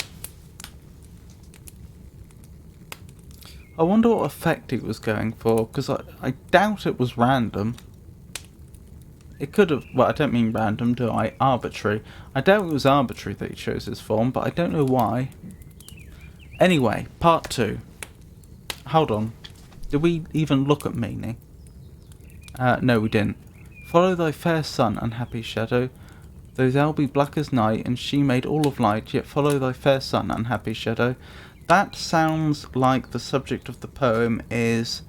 S1: I wonder what effect he was going for, because I doubt it was random. It could have, well, I don't mean random, do I? Arbitrary. I doubt it was arbitrary that he chose this form, but I don't know why. Anyway, part 2. Hold on. Did we even look at meaning? No, we didn't. Follow thy fair sun, unhappy shadow, though thou be black as night, and she made all of light, yet follow thy fair sun, unhappy shadow. That sounds like the subject of the poem is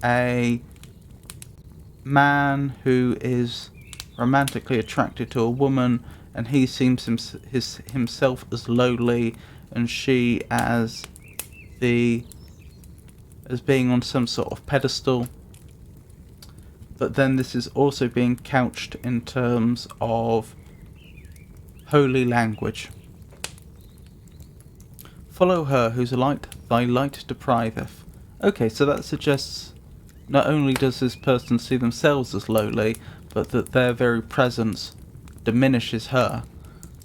S1: a man who is romantically attracted to a woman, and he seems himself as lowly, and she as being on some sort of pedestal. But then this is also being couched in terms of holy language. Follow her whose light thy light depriveth. Okay, so that suggests not only does this person see themselves as lowly, but that their very presence diminishes her.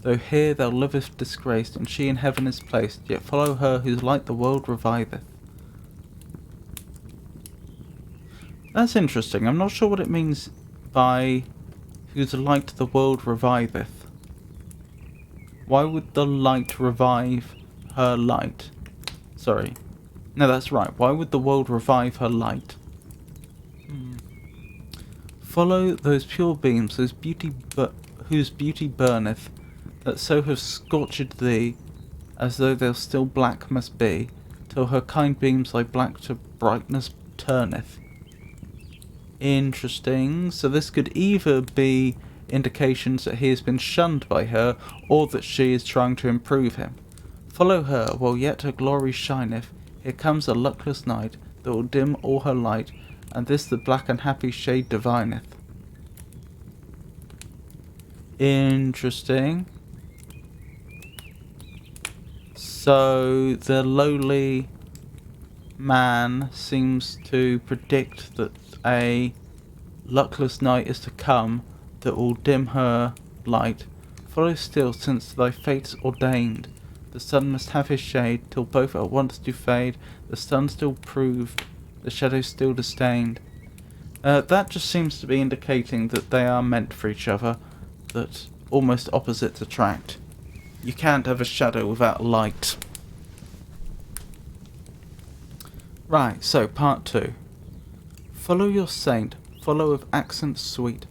S1: Though here thou livest disgraced, and she in heaven is placed, yet follow her whose light the world reviveth. That's interesting. I'm not sure what it means by whose light the world reviveth. Why would the light revive her light? Sorry. No, that's right. Why would the world revive her light? Follow those pure beams, whose beauty burneth, that so have scorched thee, as though thou still black must be, till her kind beams thy black to brightness turneth. Interesting. So this could either be indications that he has been shunned by her, or that she is trying to improve him. Follow her, while yet her glory shineth. Here comes a luckless night, that will dim all her light, and this the black unhappy shade divineth. Interesting. So the lowly man seems to predict that a luckless night is to come that will dim her light. Follow still, since thy fate's ordained. The sun must have his shade, till both at once do fade. The sun still proved, the shadow still disdained. That just seems to be indicating that they are meant for each other, that almost opposites attract. You can't have a shadow without light. Right, so part 2. Follow your saint, follow with accent sweet.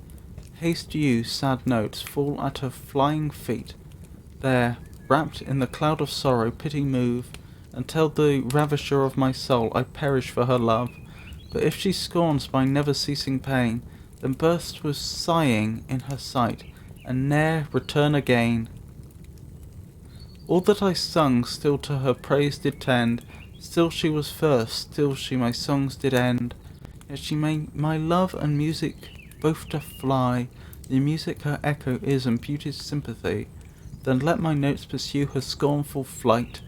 S1: Haste you, sad notes, fall at her flying feet. There, wrapped in the cloud of sorrow, pity move, and tell the ravisher of my soul I perish for her love. But if she scorns my never-ceasing pain, then burst with sighing in her sight, and ne'er return again. All that I sung still to her praise did tend, still she was first, still she my songs did end. Yet she made my love and music both to fly, the music her echo is and beauty's sympathy. Then let my notes pursue her scornful flight,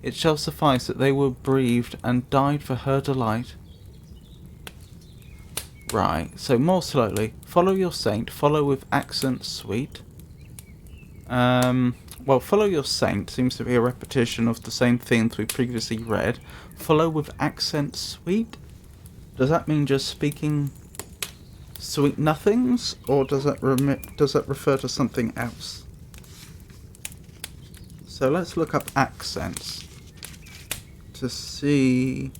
S1: it shall suffice that they were breathed and died for her delight. Right, so more slowly. Follow your saint, follow with accent sweet. Well, follow your saint seems to be a repetition of the same themes we previously read. Follow with accent sweet? Does that mean just speaking sweet nothings? Or does that refer to something else? So let's look up accents to see.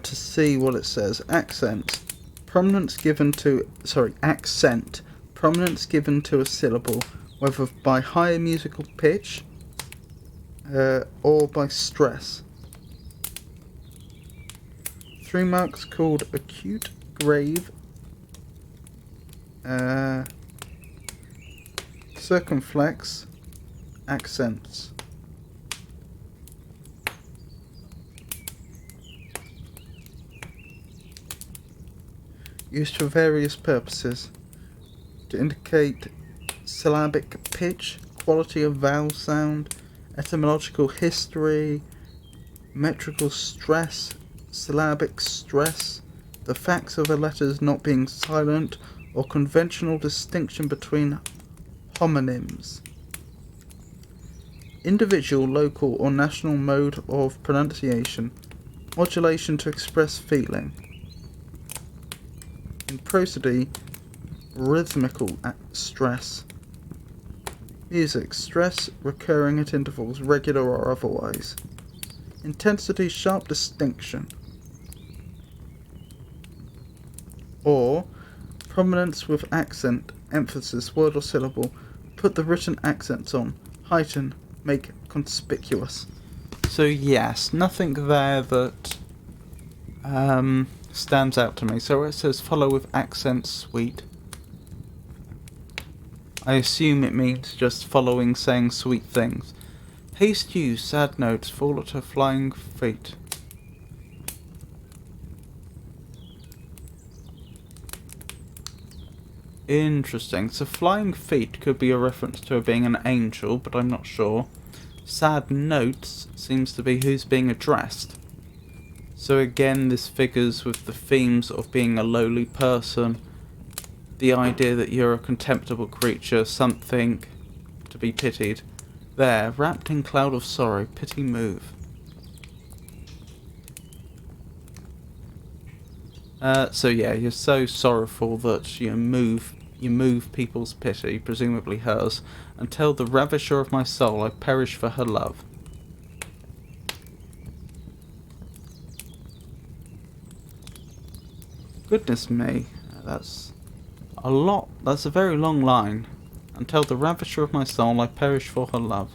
S1: To see what it says. Accent. Prominence given to a syllable, whether by higher musical pitch or by stress. 3 marks called acute, grave, circumflex accents. Used for various purposes. To indicate syllabic pitch, quality of vowel sound, etymological history, metrical stress, syllabic stress, the facts of a letter's not being silent, or conventional distinction between homonyms. Individual, local, or national mode of pronunciation. Modulation to express feeling. In prosody, rhythmical stress. Music, stress recurring at intervals, regular or otherwise. Intensity, sharp distinction. Or, prominence with accent, emphasis, word or syllable. Put the written accents on. Heighten, make conspicuous. So yes, nothing there that stands out to me. So it says follow with accent sweet. I assume it means just following, saying sweet things. Haste you, sad notes, fall at her flying feet. Interesting. So flying feet could be a reference to her being an angel, but I'm not sure. Sad notes seems to be who's being addressed. So again, this figures with the themes of being a lowly person, the idea that you're a contemptible creature, something to be pitied. There, wrapped in cloud of sorrow, pity move. So yeah, you're so sorrowful that you move people's pity, presumably hers, and tell the ravisher of my soul I perish for her love. Goodness me, that's a lot. That's a very long line. And tell the ravisher of my soul I perish for her love.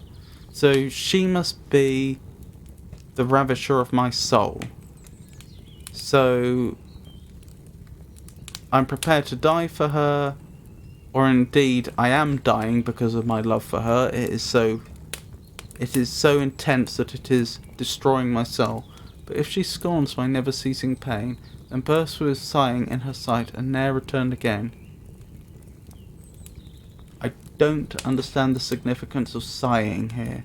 S1: So she must be the ravisher of my soul. So I'm prepared to die for her, or indeed I am dying because of my love for her. It is so intense that it is destroying my soul. But if she scorns my never-ceasing pain, then bursts with sighing in her sight and ne'er returned again. I don't understand the significance of sighing here.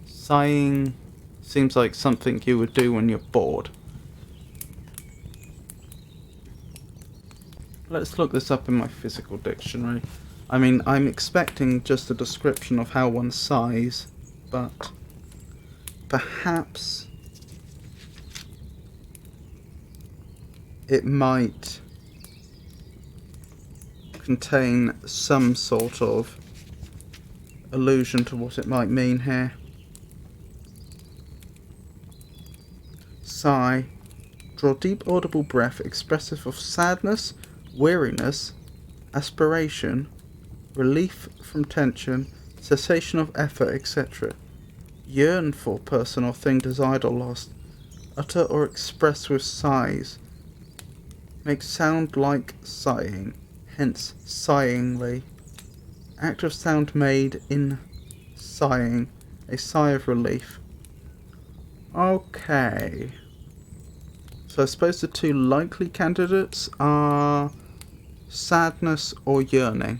S1: Sighing Seems like something you would do when you're bored. Let's look this up in my physical dictionary. I mean, I'm expecting just a description of how one sighs, but perhaps it might contain some sort of allusion to what it might mean here. Sigh. Draw deep audible breath expressive of sadness, weariness, aspiration, relief from tension, cessation of effort, etc. Yearn for person or thing desired or lost. Utter or express with sighs. Make sound like sighing, hence sighingly. Act of sound made in sighing, a sigh of relief. Okay. So I suppose the two likely candidates are sadness or yearning.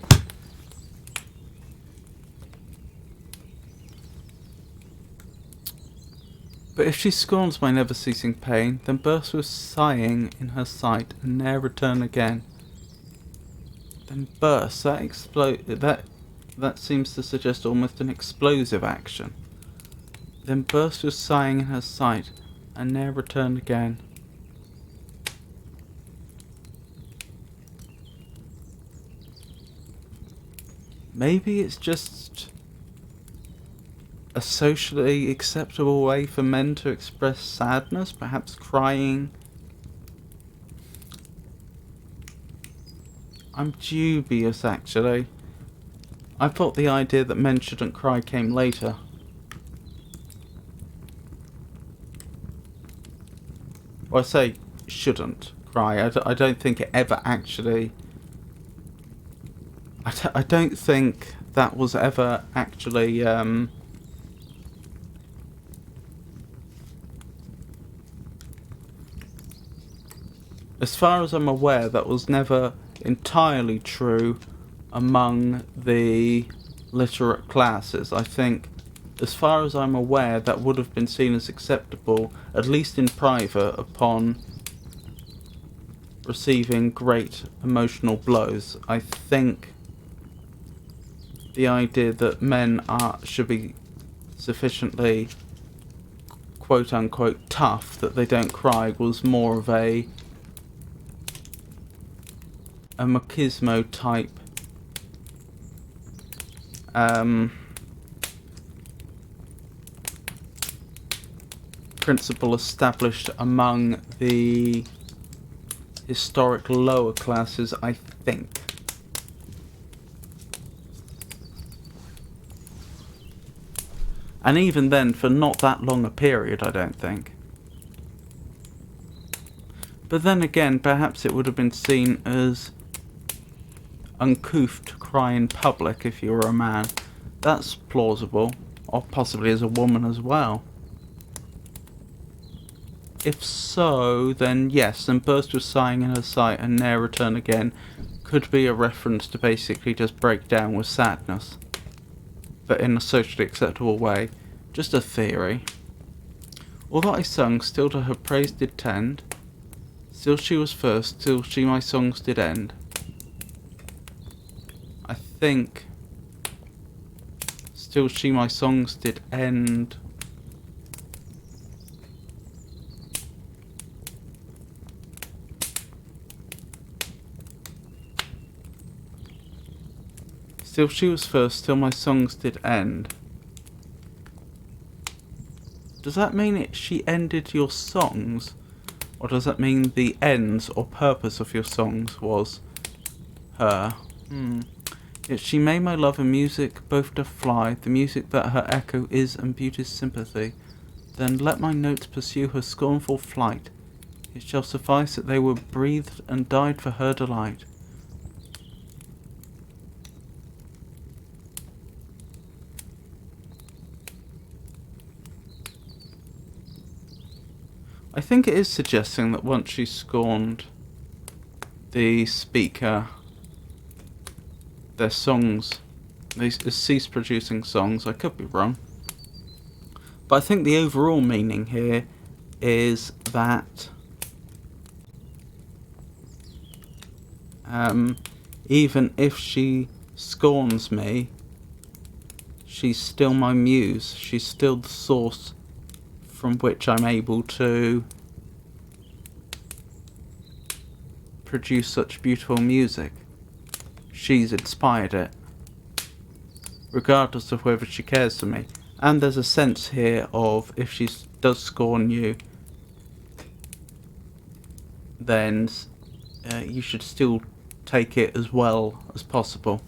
S1: But if she scorns my never-ceasing pain, then bursts with sighing in her sight, and ne'er return again. Then bursts, that seems to suggest almost an explosive action. Then bursts with sighing in her sight, and ne'er return again. Maybe it's just a socially acceptable way for men to express sadness, perhaps crying. I'm dubious, actually. I thought the idea that men shouldn't cry came later. Well, I say shouldn't cry. I don't think it ever actually... I don't think that was ever actually... As far as I'm aware, that was never entirely true among the literate classes. I think, as far as I'm aware, that would have been seen as acceptable, at least in private, upon receiving great emotional blows. I think the idea that men should be sufficiently quote-unquote tough that they don't cry was more of a machismo type principle established among the historic lower classes, I think. And even then, for not that long a period, I don't think. But then again, perhaps it would have been seen as uncouth to cry in public if you were a man. That's plausible. Or possibly as a woman as well. If so, then yes, then burst with sighing in her sight and ne'er return again could be a reference to basically just break down with sadness. But in a socially acceptable way. Just a theory. All that I sung, still to her praise did tend. Still she was first, still she my songs did end. I think still she my songs did end. Still she was first, still my songs did end. Does that mean she ended your songs? Or does that mean the ends or purpose of your songs was her? Yet she made my love and music both to fly, the music that her echo is and beauty's sympathy. Then let my notes pursue her scornful flight. It shall suffice that they were breathed and died for her delight. I think it is suggesting that once she scorned the speaker, their songs, they ceased producing songs. I could be wrong. But I think the overall meaning here is that even if she scorns me, she's still my muse. She's still the source from which I'm able to produce such beautiful music. She's inspired it, regardless of whether she cares for me. And there's a sense here of, if she does scorn you, then you should still take it as well as possible.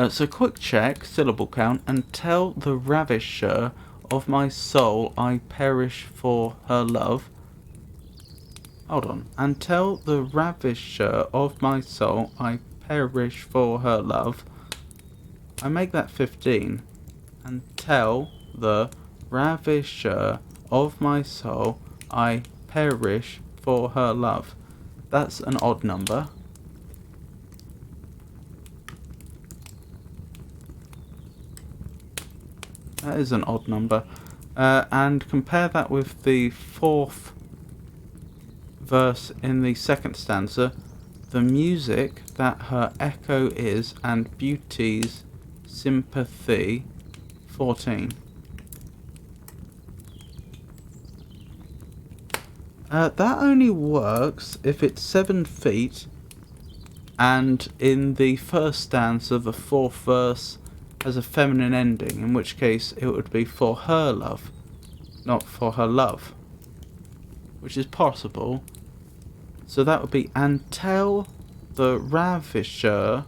S1: So quick check, syllable count, and tell the ravisher of my soul I perish for her love. Hold on. And tell the ravisher of my soul I perish for her love. I make that 15. And tell the ravisher of my soul I perish for her love. That's an odd number. That is an odd number. And compare that with the 4th verse in the 2nd stanza. The music that her echo is, and beauty's sympathy. 14. That only works if it's 7 feet, and in the 1st stanza, the 4th verse has a feminine ending, in which case it would be for her love, not for her love, which is possible. So that would be, and tell the ravisher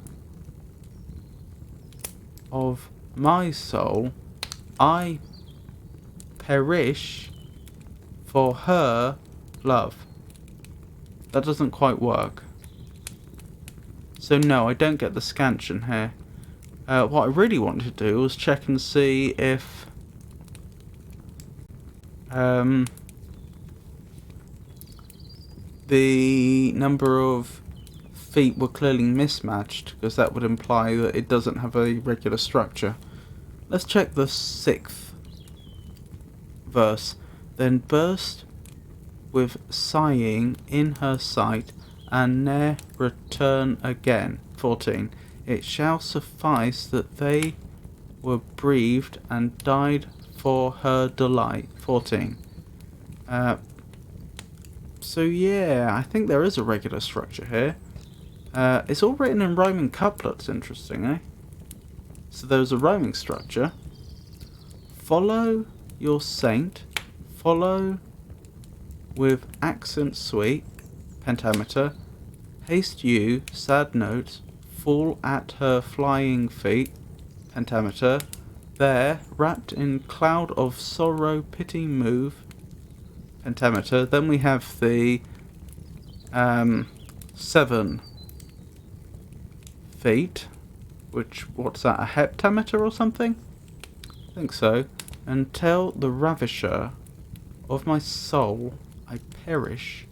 S1: of my soul I perish for her love. That doesn't quite work. So no, I don't get the scansion here. What I really wanted to do was check and see if the number of feet were clearly mismatched, because that would imply that it doesn't have a regular structure. Let's check the 6th verse. Then burst with sighing in her sight, and ne'er return again. 14. It shall suffice that they were breathed and died for her delight. 14. So yeah, I think there is a regular structure here. It's all written in rhyming couplets, interestingly. So there's a rhyming structure. Follow your saint, follow with accent sweet, pentameter. Haste you, sad notes, fall at her flying feet, pentameter. There, wrapped in cloud of sorrow, pity move, pentameter. Then we have the 7 feet, which, what's that, a heptameter or something? I think so. And tell the ravisher of my soul I perish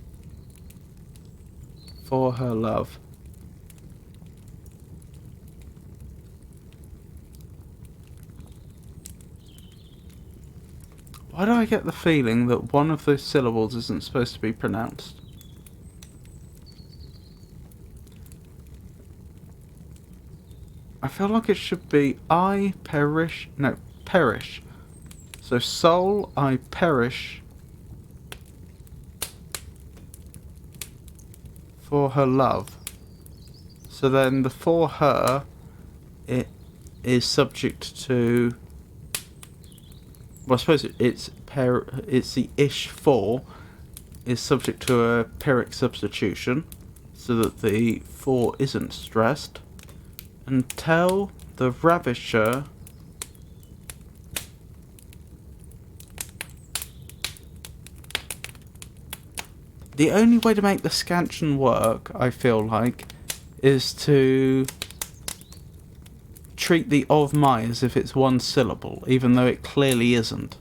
S1: for her love. Why do I get the feeling that one of the syllables isn't supposed to be pronounced? I feel like it should be I perish, no, perish. So soul I perish for her love. So then the for her, it is subject to, well, I suppose it's the ish for is subject to a Pyrrhic substitution, so that the for isn't stressed. And tell the ravisher the only way to make the scansion work, I feel like, is to treat the of my as if it's one syllable, even though it clearly isn't.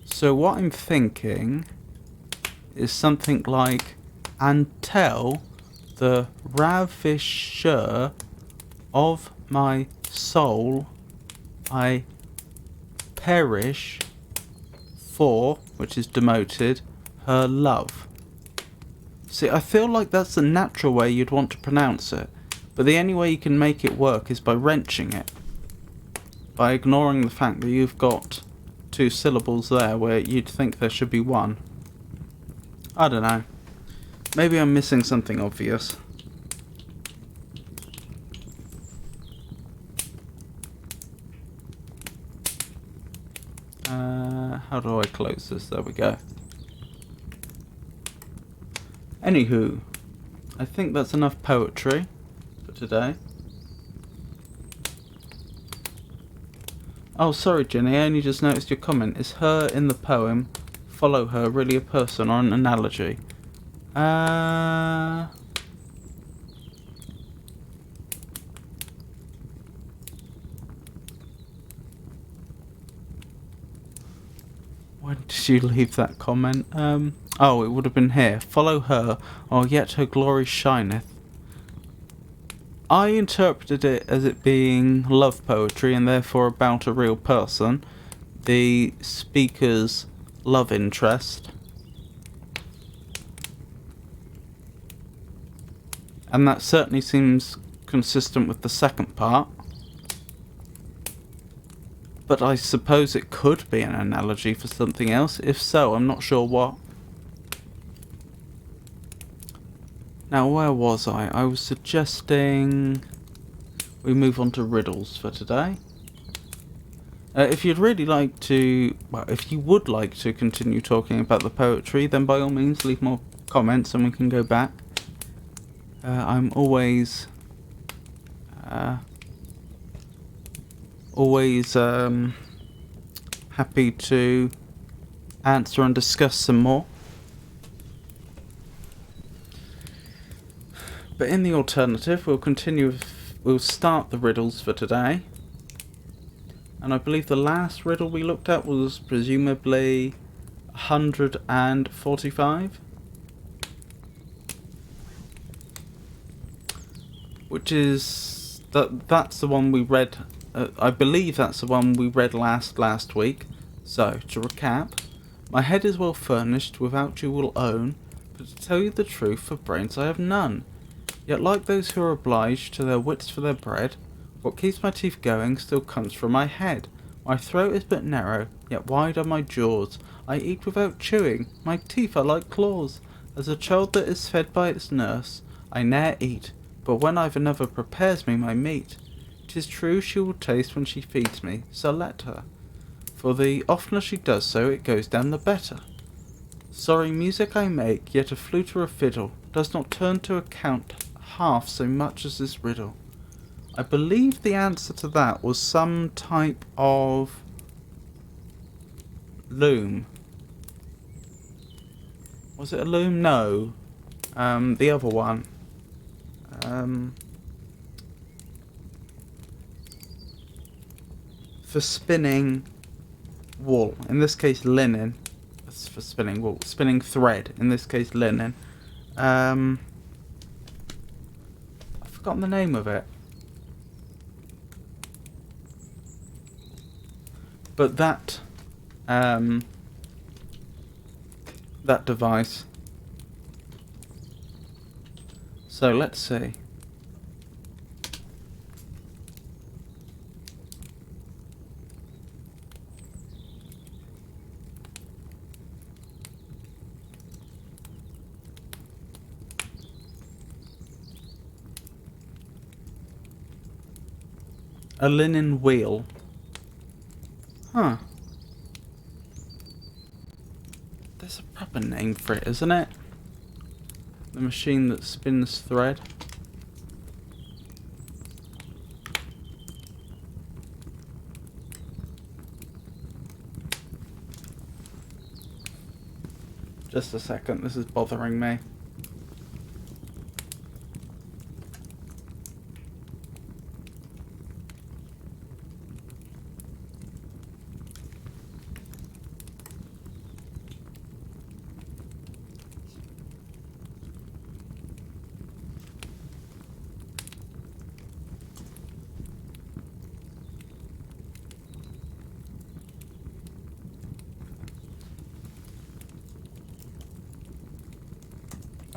S1: So what I'm thinking is something like and tell the ravisher of my soul I perish for, which is demoted, her love. See, I feel like that's the natural way you'd want to pronounce it, but the only way you can make it work is by wrenching it. By ignoring the fact that you've got 2 syllables there where you'd think there should be 1. I don't know. Maybe I'm missing something obvious. How do I close this? There we go. Anywho, I think that's enough poetry for today. Oh, sorry, Jenny, I only just noticed your comment. Is her in the poem, follow her, really a person or an analogy? When did you leave that comment? Oh, it would have been here. Follow her, or yet her glory shineth. I interpreted it as it being love poetry and therefore about a real person. The speaker's love interest. And that certainly seems consistent with the second part. But I suppose it could be an analogy for something else. If so, I'm not sure what. Now, where was I? I was suggesting we move on to riddles for today. If you'd really like to, well, if you would like to continue talking about the poetry, then by all means leave more comments and we can go back. I'm always happy to answer and discuss some more. But in the alternative, we'll start the riddles for today. And I believe the last riddle we looked at was presumably 145. Which is that's the one we read. I believe that's the one we read last week. So to recap, my head is well furnished, without you will own, but to tell you the truth, for brains I have none. Yet like those who are obliged to their wits for their bread, what keeps my teeth going still comes from my head. My throat is but narrow, yet wide are my jaws. I eat without chewing, my teeth are like claws. As a child that is fed by its nurse, I ne'er eat, but when either another prepares me my meat, 'tis true she will taste when she feeds me, so let her. For the oftener she does so, it goes down the better. Sorry music I make, yet a flute or a fiddle does not turn to account half so much as this riddle. I believe the answer to that was some type of loom. Was it a loom? No. The other one. For spinning wool. In this case, linen. That's for spinning wool. Spinning thread. In this case, linen. I've forgotten the name of it. But that device. So let's see. A linen wheel. Huh. There's a proper name for it, isn't it? The machine that spins thread. Just a second, this is bothering me.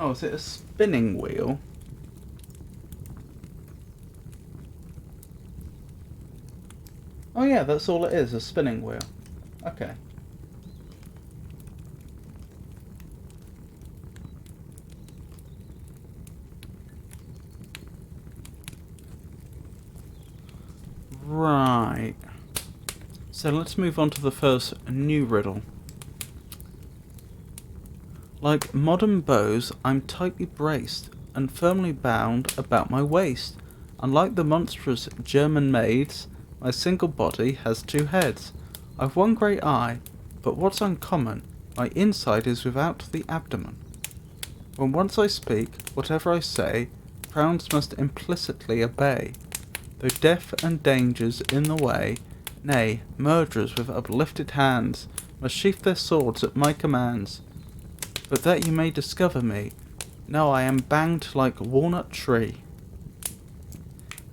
S1: Oh, is it a spinning wheel? Oh yeah, that's all it is, a spinning wheel. Okay. Right. So let's move on to the first new riddle. Like modern bows, I'm tightly braced and firmly bound about my waist. Unlike the monstrous German maids, my single body has two heads. I've one great eye, but what's uncommon, my inside is without the abdomen. When once I speak, whatever I say, crowns must implicitly obey. Though death and dangers in the way, nay, murderers with uplifted hands must sheath their swords at my commands. But that you may discover me, know I am banged like a walnut tree,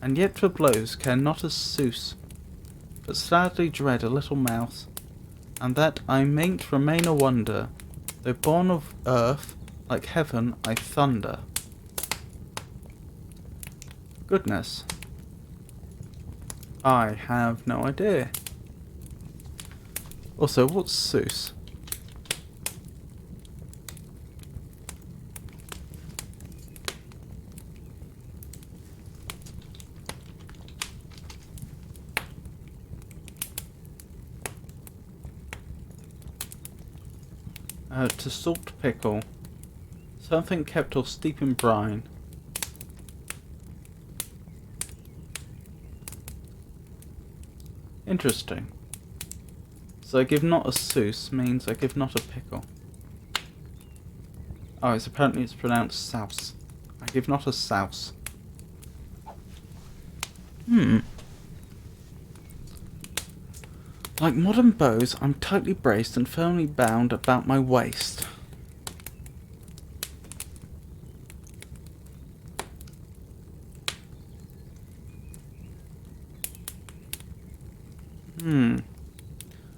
S1: and yet for blows care not a souse, but sadly dread a little mouse, and that I mayn't remain a wonder, though born of earth, like heaven I thunder. Goodness. I have no idea. Also, what's souse? To salt pickle. Something kept or steep in brine. Interesting. So I give not a souse means I give not a pickle. Oh, apparently it's pronounced souse. I give not a souse. Like modern bows, I'm tightly braced and firmly bound about my waist.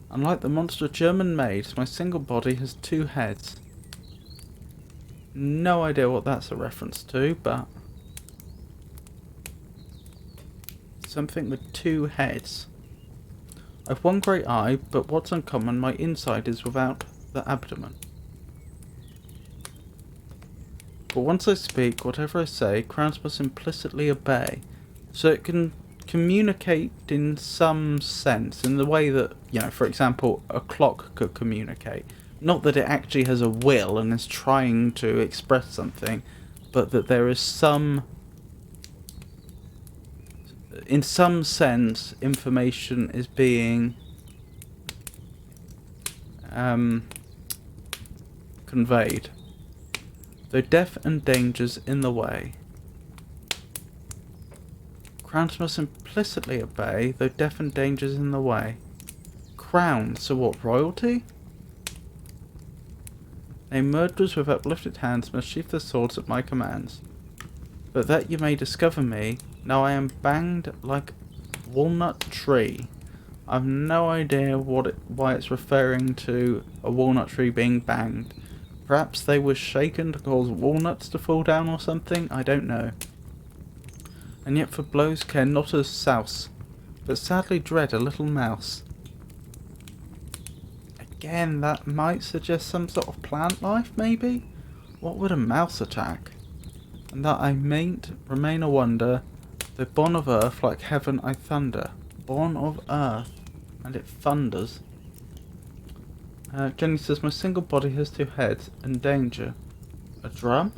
S1: Unlike the monster German maids, my single body has two heads. No idea what that's a reference to, but something with two heads. I've one great eye, but what's uncommon, my inside is without the abdomen. But once I speak, whatever I say, crowns must implicitly obey. So it can communicate in some sense, in the way that, you know, for example, a clock could communicate. Not that it actually has a will and is trying to express something, but that there is some, in some sense, information is being conveyed. Though death and dangers in the way, crowns must implicitly obey, though death and dangers in the way. Crown, so what, royalty? Nay, murderers with uplifted hands must sheath their swords at my commands. But that you may discover me, now I am banged like walnut tree. I've no idea why it's referring to a walnut tree being banged. Perhaps they were shaken to cause walnuts to fall down or something, I don't know. And yet for blows care not a souse, but sadly dread a little mouse. Again, that might suggest some sort of plant life, maybe? What would a mouse attack? And that I mayn't remain a wonder, though born of earth like heaven I thunder. Born of earth, and it thunders. Jenny says, my single body has two heads, and danger. A drum?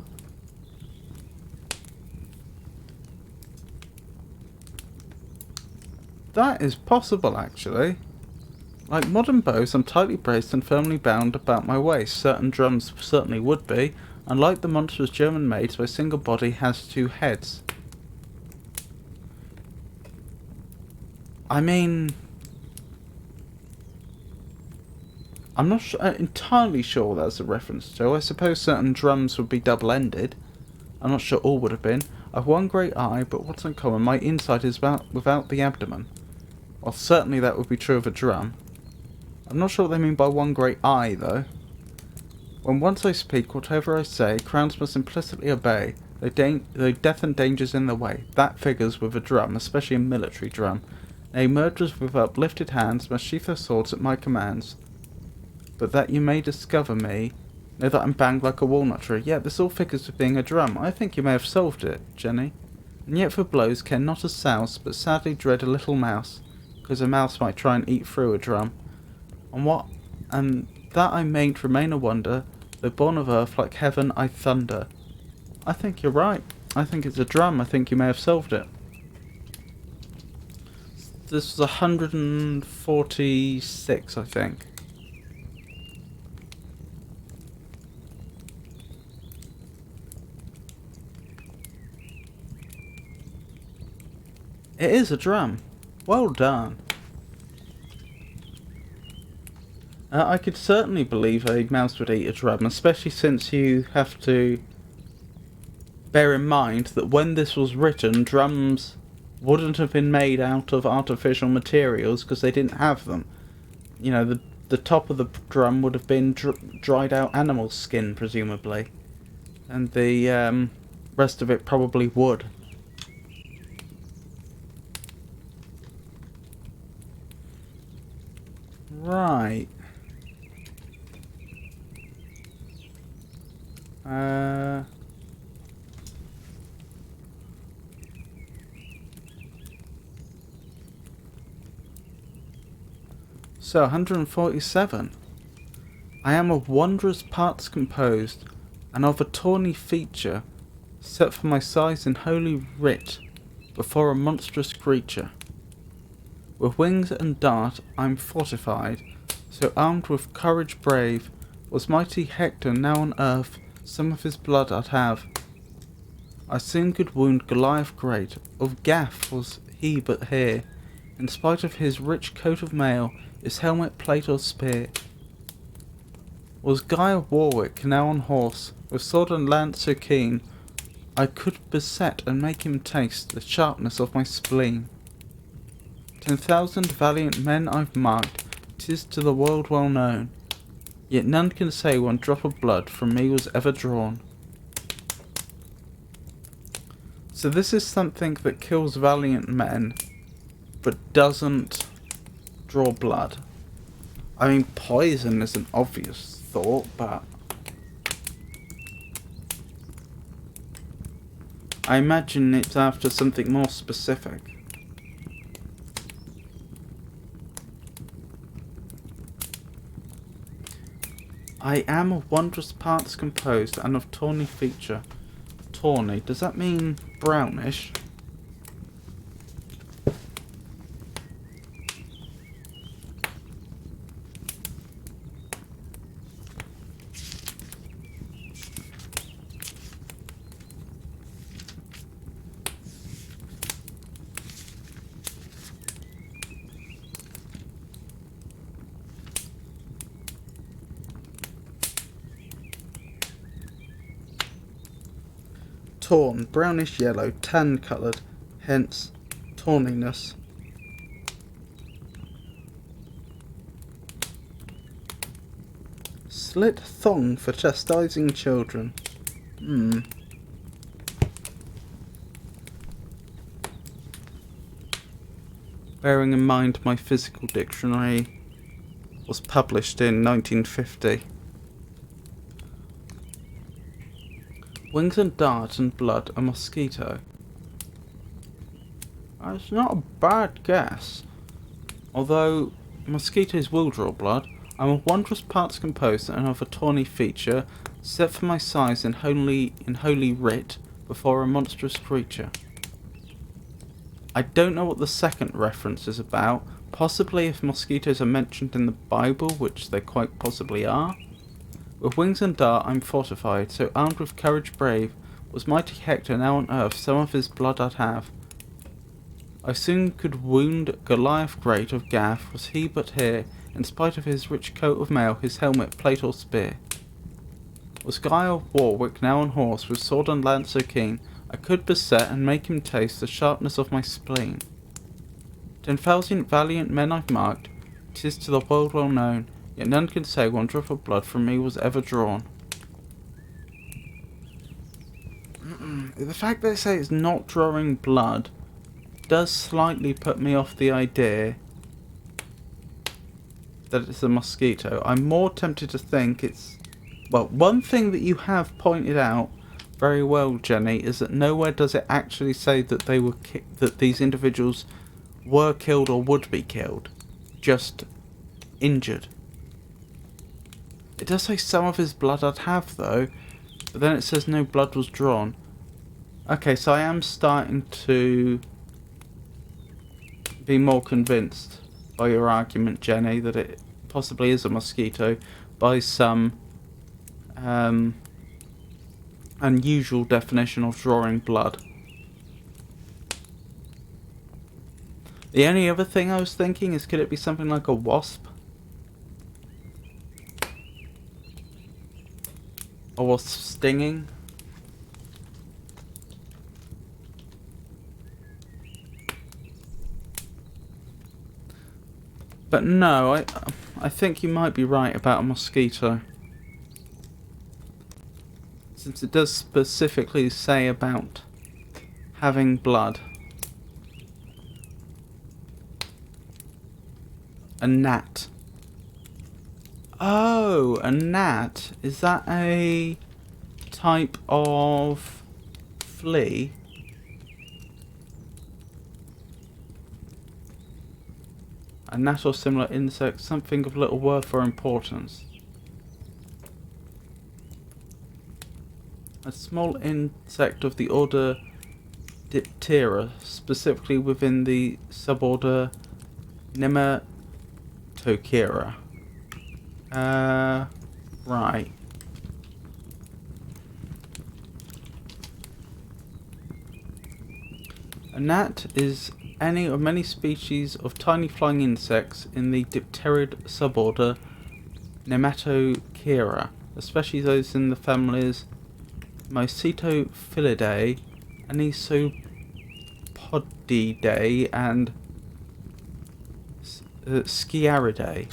S1: That is possible, actually. Like modern bows, I'm tightly braced and firmly bound about my waist. Certain drums certainly would be. Unlike the monstrous German maids, my single body has two heads. I mean, I'm not entirely sure what that's a reference to. I suppose certain drums would be double-ended. I'm not sure all would have been. I've one great eye, but what's uncommon, my inside is without the abdomen. Well, certainly that would be true of a drum. I'm not sure what they mean by one great eye, though. When once I speak, whatever I say, crowns must implicitly obey, though death and danger's in the way. That figures with a drum, especially a military drum. Nay, murderers with uplifted hands must sheath their swords at my commands. But that you may discover me, know that I'm banged like a walnut tree. Yeah, this all figures with being a drum. I think you may have solved it, Jenny. And yet for blows care not a souse, but sadly dread a little mouse, because a mouse might try and eat through a drum. And that I mayn't remain a wonder, though born of earth like heaven I thunder. I think you're right. I think it's a drum. I think you may have solved it. This was 146, I think. It is a drum. Well done. I could certainly believe a mouse would eat a drum, especially since you have to bear in mind that when this was written, drums wouldn't have been made out of artificial materials because they didn't have them. You know, the top of the drum would have been dried out animal skin, presumably. And the rest of it probably wood. Right. So, 147. I am of wondrous parts composed, and of a tawny feature, set for my size in holy writ, before a monstrous creature. With wings and dart I'm fortified, so armed with courage brave, was mighty Hector now on earth, some of his blood I'd have. I soon could wound Goliath great, of Gath was he but here, in spite of his rich coat of mail, his helmet, plate, or spear. Was Guy of Warwick now on horse, with sword and lance so keen, I could beset and make him taste the sharpness of my spleen. 10,000 valiant men I've marked, 'tis to the world well known, yet none can say one drop of blood from me was ever drawn. So this is something that kills valiant men, but doesn't draw blood. I mean, poison is an obvious thought, but I imagine it's after something more specific. I am of wondrous parts composed and of tawny feature. Tawny, does that mean brownish? Tawn, brownish yellow, tan coloured, hence tawniness. Slit thong for chastising children. Bearing in mind my physical dictionary was published in 1950. Wings and dart and blood, a mosquito. That's not a bad guess. Although mosquitoes will draw blood, I'm of wondrous parts composed and of a tawny feature, set for my size in holy writ, before a monstrous creature. I don't know what the second reference is about. Possibly if mosquitoes are mentioned in the Bible, which they quite possibly are. With wings and dart I'm fortified, so armed with courage brave, was mighty Hector now on earth, some of his blood I'd have. I soon could wound Goliath great of Gath, was he but here, in spite of his rich coat of mail, his helmet, plate, or spear. Was Guy of Warwick now on horse, with sword and lance so keen, I could beset and make him taste the sharpness of my spleen. 10,000 valiant men I've marked, 'tis to the world well known, Yet none can say one drop of blood from me was ever drawn. The fact that they say it's not drawing blood does slightly put me off the idea that it's a mosquito. I'm more tempted to think it's... Well, one thing that you have pointed out very well, Jenny, is that nowhere does it actually say that they were that these individuals were killed or would be killed. Just injured. It does say some of his blood I'd have, though, but then it says no blood was drawn. Okay, so I am starting to be more convinced by your argument, Jenny, that it possibly is a mosquito by some unusual definition of drawing blood. The only other thing I was thinking is, could it be something like a wasp? A wasp stinging? But no, I think you might be right about a mosquito. Since it does specifically say about having blood. A gnat. Oh, a gnat. Is that a type of flea? A gnat or similar insect, something of little worth or importance. A small insect of the order Diptera, specifically within the suborder Nematocera. Right. A gnat is any or many species of tiny flying insects in the dipterid suborder Nematocera, especially those in the families Mycetophilidae, Anisopodidae, and Sciaridae.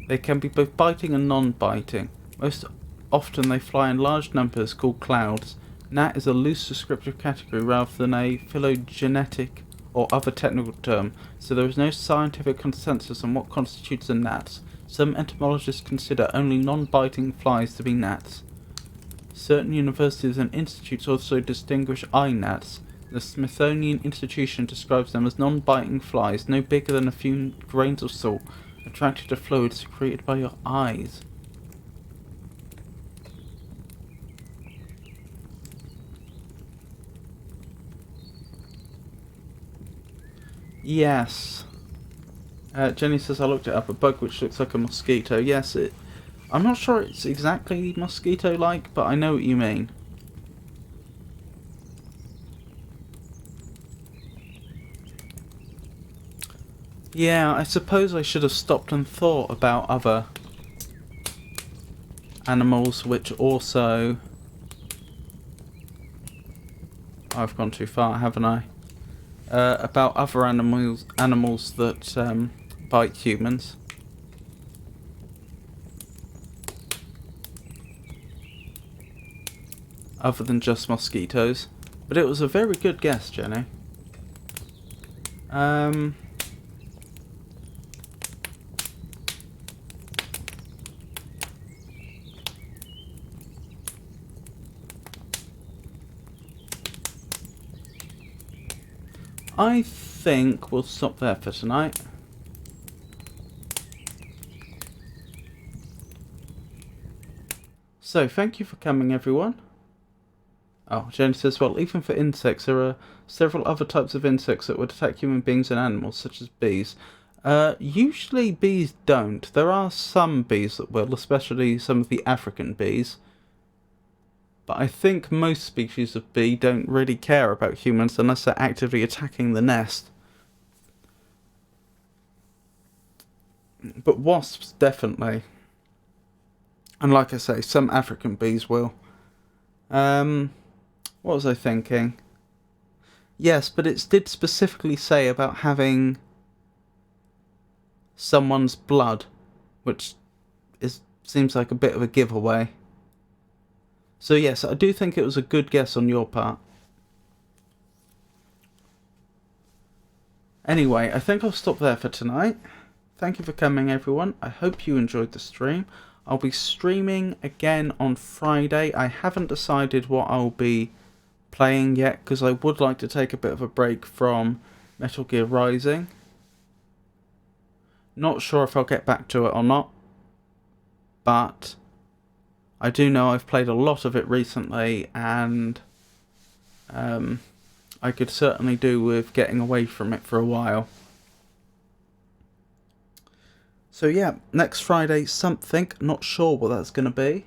S1: They can be both biting and non-biting. Most often they fly in large numbers called clouds. Gnat is a loose descriptive category rather than a phylogenetic or other technical term, so there is no scientific consensus on what constitutes a gnat. Some entomologists consider only non-biting flies to be gnats. Certain universities and institutes also distinguish eye gnats. The Smithsonian Institution describes them as non-biting flies no bigger than a few grains of salt, attracted to fluids secreted by your eyes. Yes. Jenny says I looked it up. A bug which looks like a mosquito. Yes, I'm not sure it's exactly mosquito-like, but I know what you mean. Yeah, I suppose I should have stopped and thought about other animals which also... I've gone too far, haven't I? About other animals that bite humans. Other than just mosquitoes. But it was a very good guess, Jenny. I think we'll stop there for tonight. So, thank you for coming, everyone. Oh, Jenny says, well, even for insects, there are several other types of insects that would attack human beings and animals, such as bees. Usually bees don't. There are some bees that will, especially some of the African bees. But I think most species of bee don't really care about humans unless they're actively attacking the nest. But wasps, definitely. And like I say, some African bees will. What was I thinking? Yes, but it did specifically say about having someone's blood. which seems like a bit of a giveaway. So yes, I do think it was a good guess on your part. Anyway, I think I'll stop there for tonight. Thank you for coming, everyone. I hope you enjoyed the stream. I'll be streaming again on Friday. I haven't decided what I'll be playing yet, because I would like to take a bit of a break from Metal Gear Rising. Not sure if I'll get back to it or not, but I do know I've played a lot of it recently, and I could certainly do with getting away from it for a while. So yeah, next Friday something, not sure what that's going to be.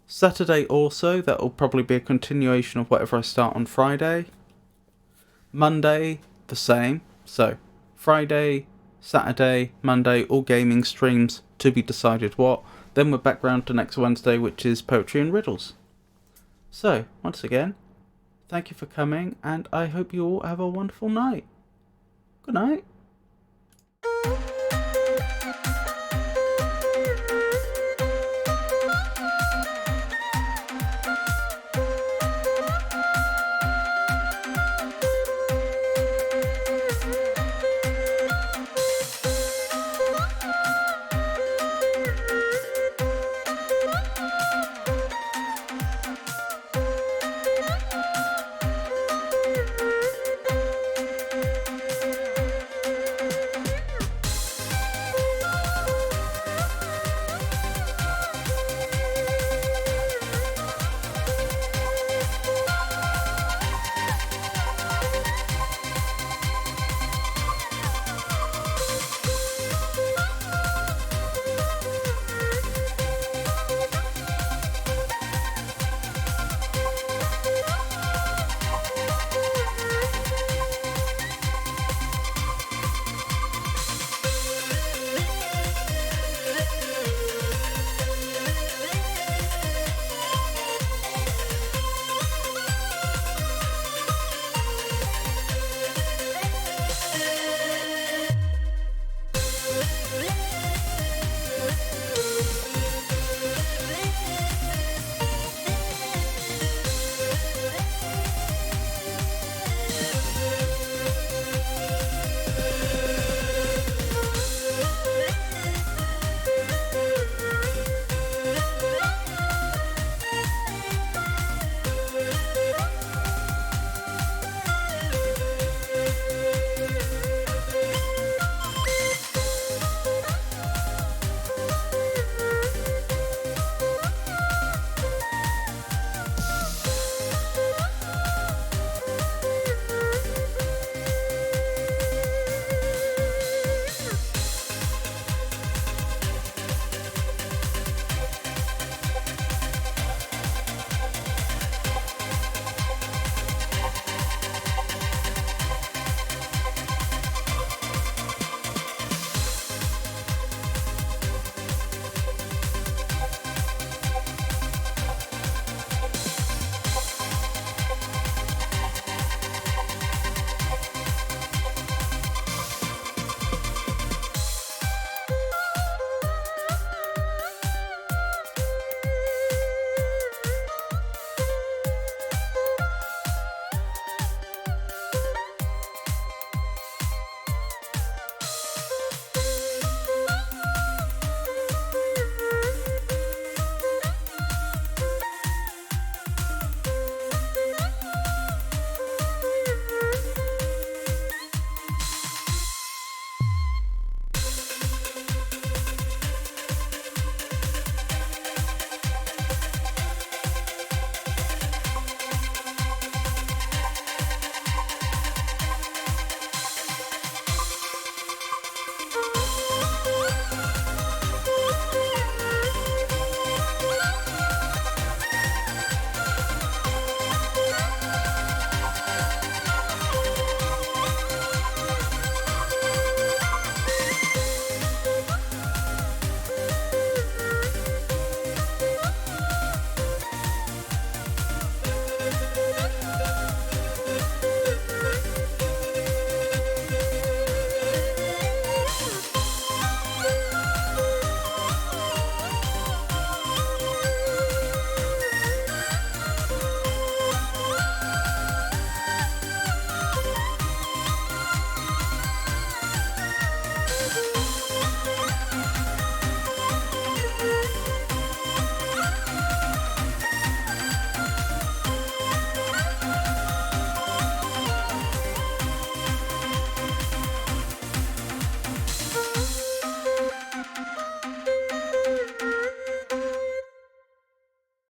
S1: Saturday also, that will probably be a continuation of whatever I start on Friday. Monday, the same. So, Friday, Saturday, Monday, all gaming streams, to be decided what. Then we're back round to next Wednesday, which is Poetry and Riddles. So, once again, thank you for coming, and I hope you all have a wonderful night. Good night.